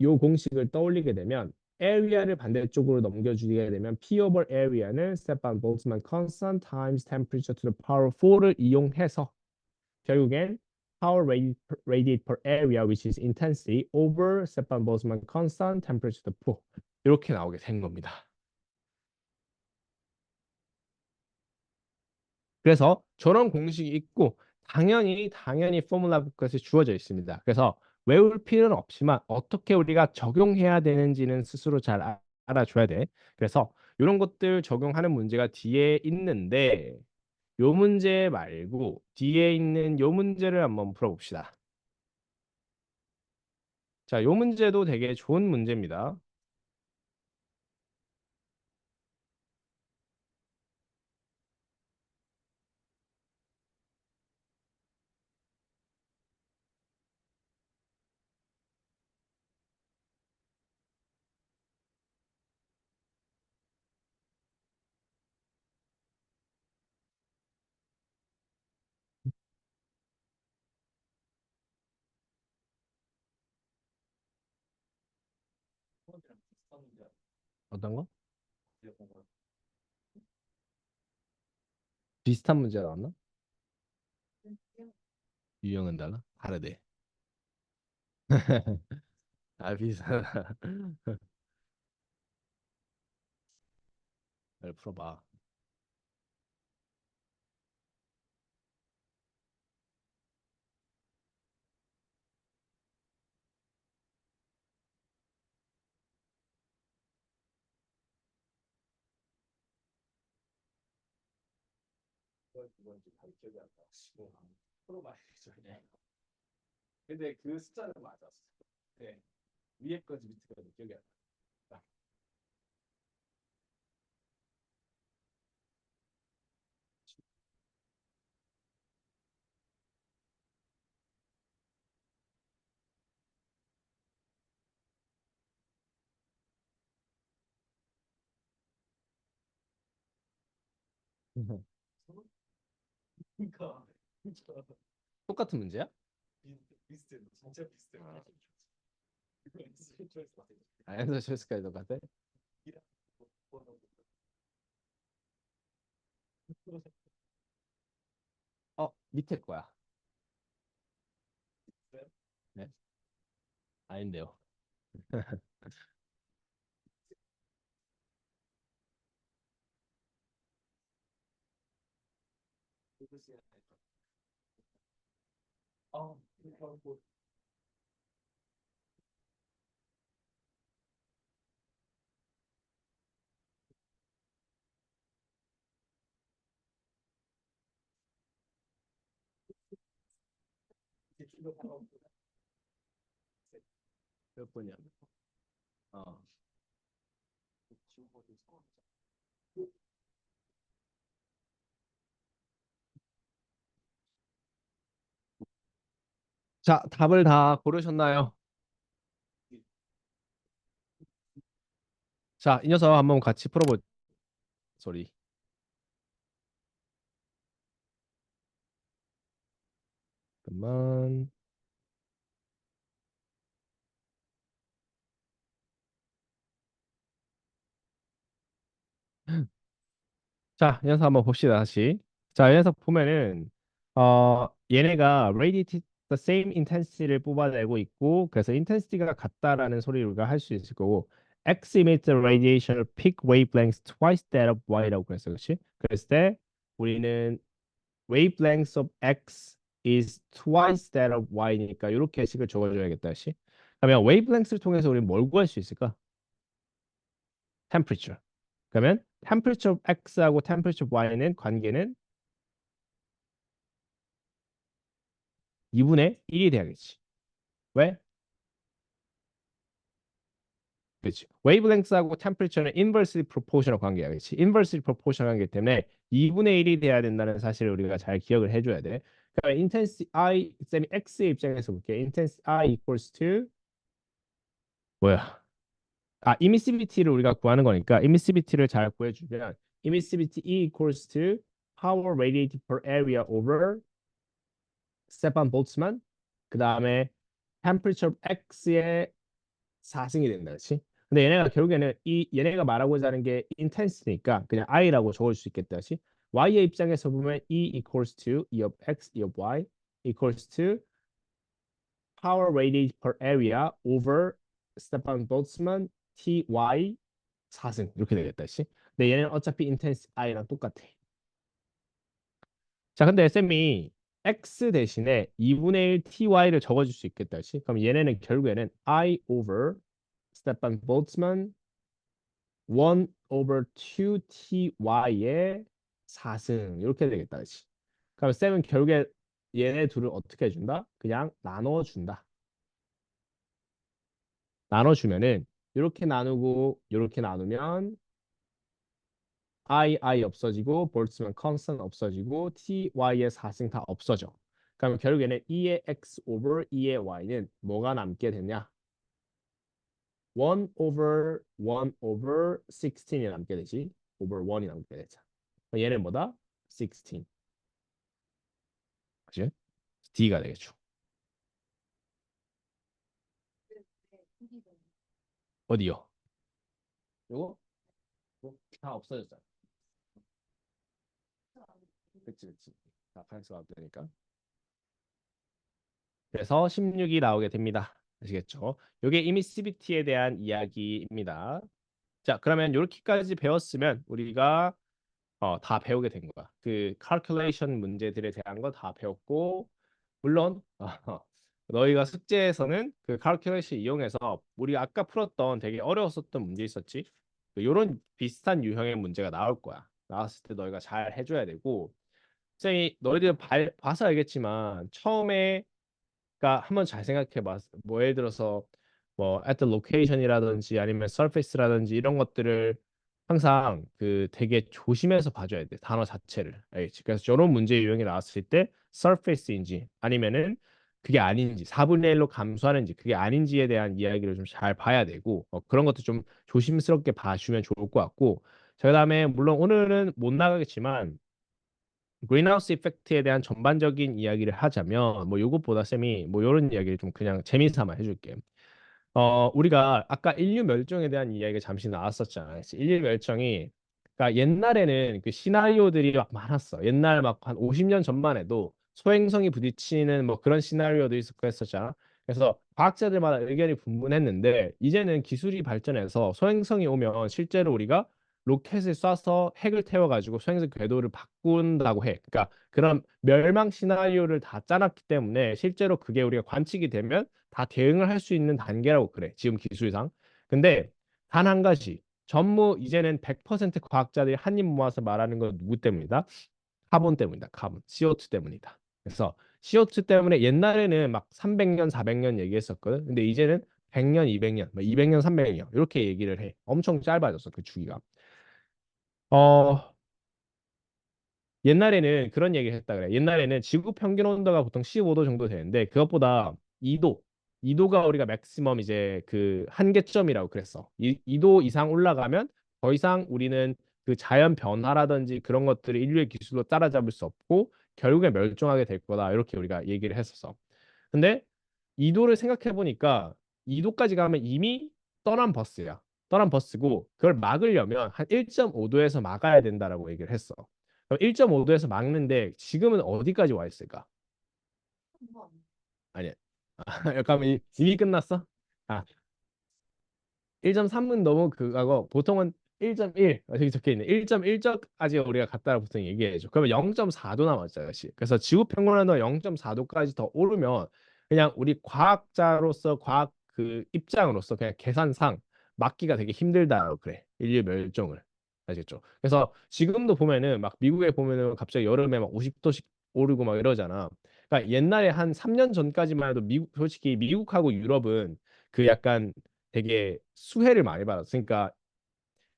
요 공식을 떠올리게 되면 area를 반대쪽으로 넘겨주게 되면 P over area는 스테판 볼츠만 constant times temperature to the power 4를 이용해서 결국엔 power radiated per area which is intensity over 스테판 볼츠만 constant temperature to the 4 이렇게 나오게 된 겁니다. 그래서 저런 공식이 있고 당연히 포뮬라 것이 주어져 있습니다. 그래서 외울 필요는 없지만 어떻게 우리가 적용해야 되는지는 스스로 잘 알아줘야 돼. 그래서 이런 것들 적용하는 문제가 뒤에 있는데 요 문제 말고 뒤에 있는 요 문제를 한번 풀어봅시다. 자, 요 문제도 되게 좋은 문제입니다. 어떤 거? 비슷한 문제 나왔나? 유형은 달라? 다르대. 아, 비슷하다. 잘 풀어봐. 뭔지 잘 기억이 안 나. 풀어봐야죠. 네. 근데 그 숫자는 맞았어. 네. 위에 거지 밑에 거지 기억이 안 나. 그러니까 똑같은 문제야? 비슷해. 진짜 비슷해. 아, 앤서 초이스까지 똑같아? 밑에 거야. 네? 아닌데요. 몇 번이야? 어. 자, 답을 다 고르셨나요? 자, 이 녀석 한번 같이 풀어보. 소리. 잠깐만. 자, 이 녀석 한번 봅시다, 다시. 자, 이 녀석 보면은 얘네가 radiate the same intensity를 뽑아내고 있고 그래서 intensity가 같다라는 소리를 우리가 할 수 있을 거고 X emits a radiation peak wavelength twice that of Y라고 그랬어, 그렇지? 그랬을 때 우리는 wavelength of X is twice that of Y니까 이렇게 식을 적어줘야겠다, 시. 그러면 wavelength를 통해서 우리는 뭘 구할 수 있을까? temperature. 그러면 temperature of X하고 temperature of Y는 관계는 2분의 1이 돼야겠지. 왜? 그렇지. 웨이브랭스하고 템퍼레처는 inversely proportional 관계야. 그렇지. inversely proportional 관계이기 때문에 2분의 1이 돼야 된다는 사실을 우리가 잘 기억을 해줘야 돼. 그러니까 intensity I, 쌤이 X의 입장에서 볼게. intensity I equals to 뭐야? 아, emissivity를 우리가 구하는 거니까 emissivity를 잘 구해주면 emissivity E equals to power radiated per area over 스테판 볼츠만 그 다음에 temperature of X의 4승이 된다, 그렇지? 근데 얘네가 결국에는 이 얘네가 말하고자 하는 게 intense니까 그냥 i라고 적을 수 있겠다, 그렇지? y의 입장에서 보면 e equals to e of x, e of y equals to power radiated per area over 스테판 볼츠만 ty 4승 이렇게 되겠다, 그렇지? 근데 얘는 어차피 intense i랑 똑같아. 자, 근데 쌤이 x 대신에 2분의 1 ty를 적어줄 수 있겠다, 그렇지? 그럼 얘네는 결국에는 I over 스테판 볼츠만 1 over 2ty의 4승 이렇게 되겠다, 그렇지? 그럼 쌤은 결국에 얘네 둘을 어떻게 해준다? 그냥 나눠준다. 나눠주면은 이렇게 나누고 이렇게 나누면 I 없어지고 볼트만 컨스턴트 없어지고 Ty의 4승 다 없어져. 그럼 결국에는 2의 X over 2의 Y는 뭐가 남게 되냐? 1 over 1 over 16이 남게 되지. over 1이 남게 되자. 얘는 뭐다? 16. 그치? D가 되겠죠. 어디요? 요거? 다 없어졌잖아. 그치, 그치. 다 판수가 되니까. 그래서 16이 나오게 됩니다. 아시겠죠? 이게 이미시비티에 대한 이야기입니다. 자, 그러면 이렇게까지 배웠으면 우리가 다 배우게 된 거야. 그 calculation 문제들에 대한 거 다 배웠고, 물론 너희가 숙제에서는 그 calculation 이용해서 우리가 아까 풀었던 되게 어려웠었던 문제 있었지. 이런 비슷한 유형의 문제가 나올 거야. 나왔을 때 너희가 잘 해줘야 되고, 쌤이 너희들 봐서 알겠지만 처음에 그러니까 한번 잘 생각해 봐. 뭐 예를 들어서 뭐 at the location이라든지 아니면 surface라든지 이런 것들을 항상 그 되게 조심해서 봐줘야 돼. 단어 자체를. 알겠지? 그래서 저런 문제 유형이 나왔을 때 surface인지 아니면은 그게 아닌지 4분의 1로 감소하는지 그게 아닌지에 대한 이야기를 좀 잘 봐야 되고 그런 것도 좀 조심스럽게 봐주면 좋을 것 같고 자, 그다음에 물론 오늘은 못 나가겠지만 그린하우스 이펙트에 대한 전반적인 이야기를 하자면 뭐 요것보다 쌤이 뭐 요런 이야기를 좀 그냥 재미삼아 해줄게. 우리가 아까 인류 멸종에 대한 이야기가 잠시 나왔었잖아. 그래서 인류 멸종이 그러니까 옛날에는 그 시나리오들이 막 많았어. 옛날 막 한 50년 전만 해도 소행성이 부딪히는 뭐 그런 시나리오도 있었고 했었잖아. 그래서 과학자들마다 의견이 분분했는데 이제는 기술이 발전해서 소행성이 오면 실제로 우리가 로켓을 쏴서 핵을 태워가지고 소행성 궤도를 바꾼다고 해. 그러니까 그런 멸망 시나리오를 다 짜놨기 때문에 실제로 그게 우리가 관측이 되면 다 대응을 할 수 있는 단계라고 그래. 지금 기술상. 근데 단 한 가지. 전부 이제는 100% 과학자들이 한 입 모아서 말하는 건 누구 때문이다? 카본 때문이다. 카본. CO2 때문이다. 그래서 CO2 때문에 옛날에는 막 300년, 400년 얘기했었거든. 근데 이제는 100년, 200년, 200년, 300년 이렇게 얘기를 해. 엄청 짧아졌어. 그 주기가. 어, 옛날에는 그런 얘기를 했다 그래. 옛날에는 지구 평균 온도가 보통 15도 정도 되는데 그것보다 2도, 2도가 우리가 맥시멈 이제 그 한계점이라고 그랬어. 2도 이상 올라가면 더 이상 우리는 그 자연 변화라든지 그런 것들을 인류의 기술로 따라잡을 수 없고 결국에 멸종하게 될 거다. 이렇게 우리가 얘기를 했었어. 근데 2도를 생각해 보니까 2도까지 가면 이미 떠난 버스야. 떠난 버스고 그걸 막으려면 한 1.5도에서 막아야 된다라고 얘기를 했어. 그럼 1.5도에서 막는데 지금은 어디까지 와 있을까? 아니야. 약간 이미 끝났어? 아, 1.3은 너무 그거고 보통은 1.1 여기 적혀 있네. 1.1척까지 우리가 갔다라 보통 얘기해줘. 그러면 0.4도 남았잖아, 그렇지? 그래서 지구 평균 온도 0.4도까지 더 오르면 그냥 우리 과학자로서 과학 그 입장으로서 그냥 계산상 막기가 되게 힘들다고 그래. 인류 멸종을. 아시겠죠? 그래서 지금도 보면은 막 미국에 보면은 갑자기 여름에 막 50도씩 오르고 막 이러잖아. 그러니까 옛날에 한 3년 전까지만 해도 미국 솔직히 미국하고 유럽은 그 약간 되게 수혜를 많이 받았어. 그러니까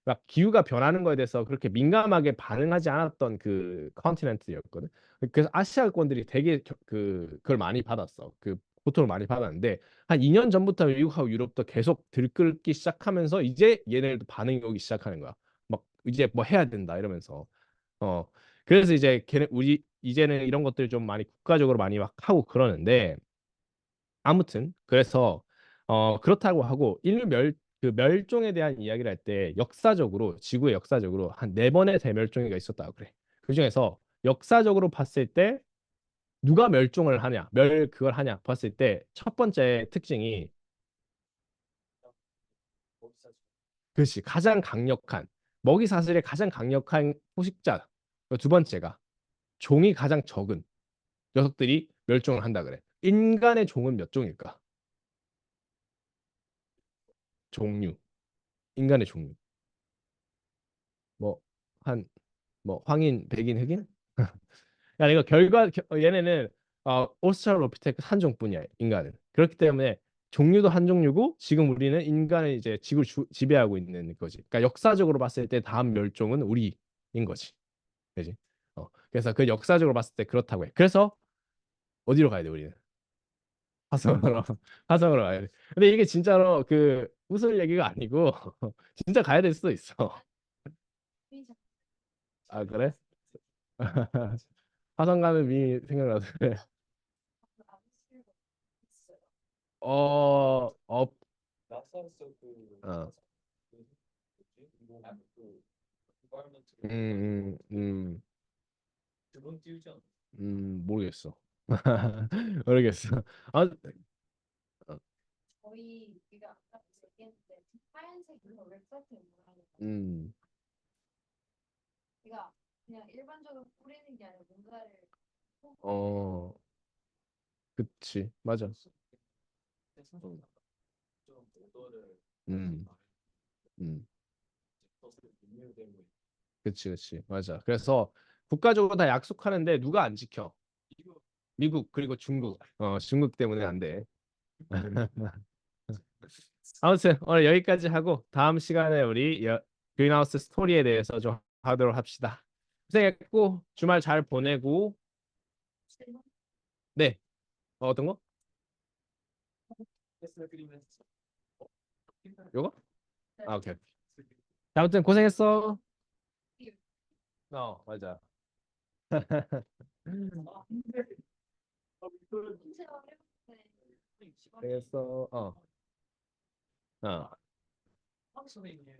막 기후가 변하는 거에 대해서 그렇게 민감하게 반응하지 않았던 그 컨티넨트였거든. 그래서 아시아권들이 되게 그걸 많이 받았어. 그 고통을 많이 받았는데 한 2년 전부터 미국하고 유럽도 계속 들끓기 시작하면서 이제 얘네들도 반응이 오기 시작하는 거야. 막 이제 뭐 해야 된다 이러면서. 어. 그래서 이제 걔네 우리 이제는 이런 것들 좀 많이 국가적으로 많이 막 하고 그러는데 아무튼 그래서 그렇다고 하고 인류 그 멸종에 대한 이야기를 할 때 역사적으로 지구의 역사적으로 한 네 번의 대멸종이가 있었다고 그래. 그중에서 역사적으로 봤을 때 누가 멸종을 하냐, 그걸 하냐 봤을 때 첫 번째 특징이 그렇지 가장 강력한 먹이 사슬의 가장 강력한 포식자. 두 번째가 종이 가장 적은 녀석들이 멸종을 한다 그래. 인간의 종은 몇 종일까? 종류. 인간의 종류. 뭐 한 뭐 황인, 백인, 흑인? 야, 이거 얘네는 오스트랄로피테쿠스 한 종뿐이야, 인간은. 그렇기 때문에 종류도 한 종류고 지금 우리는 인간이 이제 지구를 지배하고 있는 거지. 그러니까 역사적으로 봤을 때 다음 멸종은 우리인 거지. 그지? 그래서 그 역사적으로 봤을 때 그렇다고 해. 그래서 어디로 가야 돼, 우리는? 화성으로. 화성으로 가야 돼. 근데 이게 진짜로 그 웃을 얘기가 아니고 진짜 가야 될 수도 있어. 아, 그래? 화성 가는 미 생각나서 그래. 어, 나사에서 그 어. 그 뭐지? 그 environment 음, 음, 음, 두번 띄우지 않아? 모르겠어. 모르겠어. 아, 어, 저희 우리가 아까 얘기했는데 하얀색으로 웹사이트에 뭐라는 거. 음, 그러니까 그냥 일반적으로 뿌리는 게 아니라 뭔가를 어, 그치, 맞아. 좀 오더를 음, 음, 리뉴되고 그치, 맞아. 그래서 국가적으로 다 약속하는데 누가 안 지켜? 이거 미국 그리고 중국. 중국 때문에 안 돼. 아무튼 오늘 여기까지 하고 다음 시간에 우리 그린하우스 스토리에 대해서 좀 하도록 합시다. 고생했고 주말 잘 보내고 네, 어떤 거? 패스 그리면 요거? 아, 오케이. 자, 아무튼 고생했어. 맞아. 고생했어. 어. 선생님이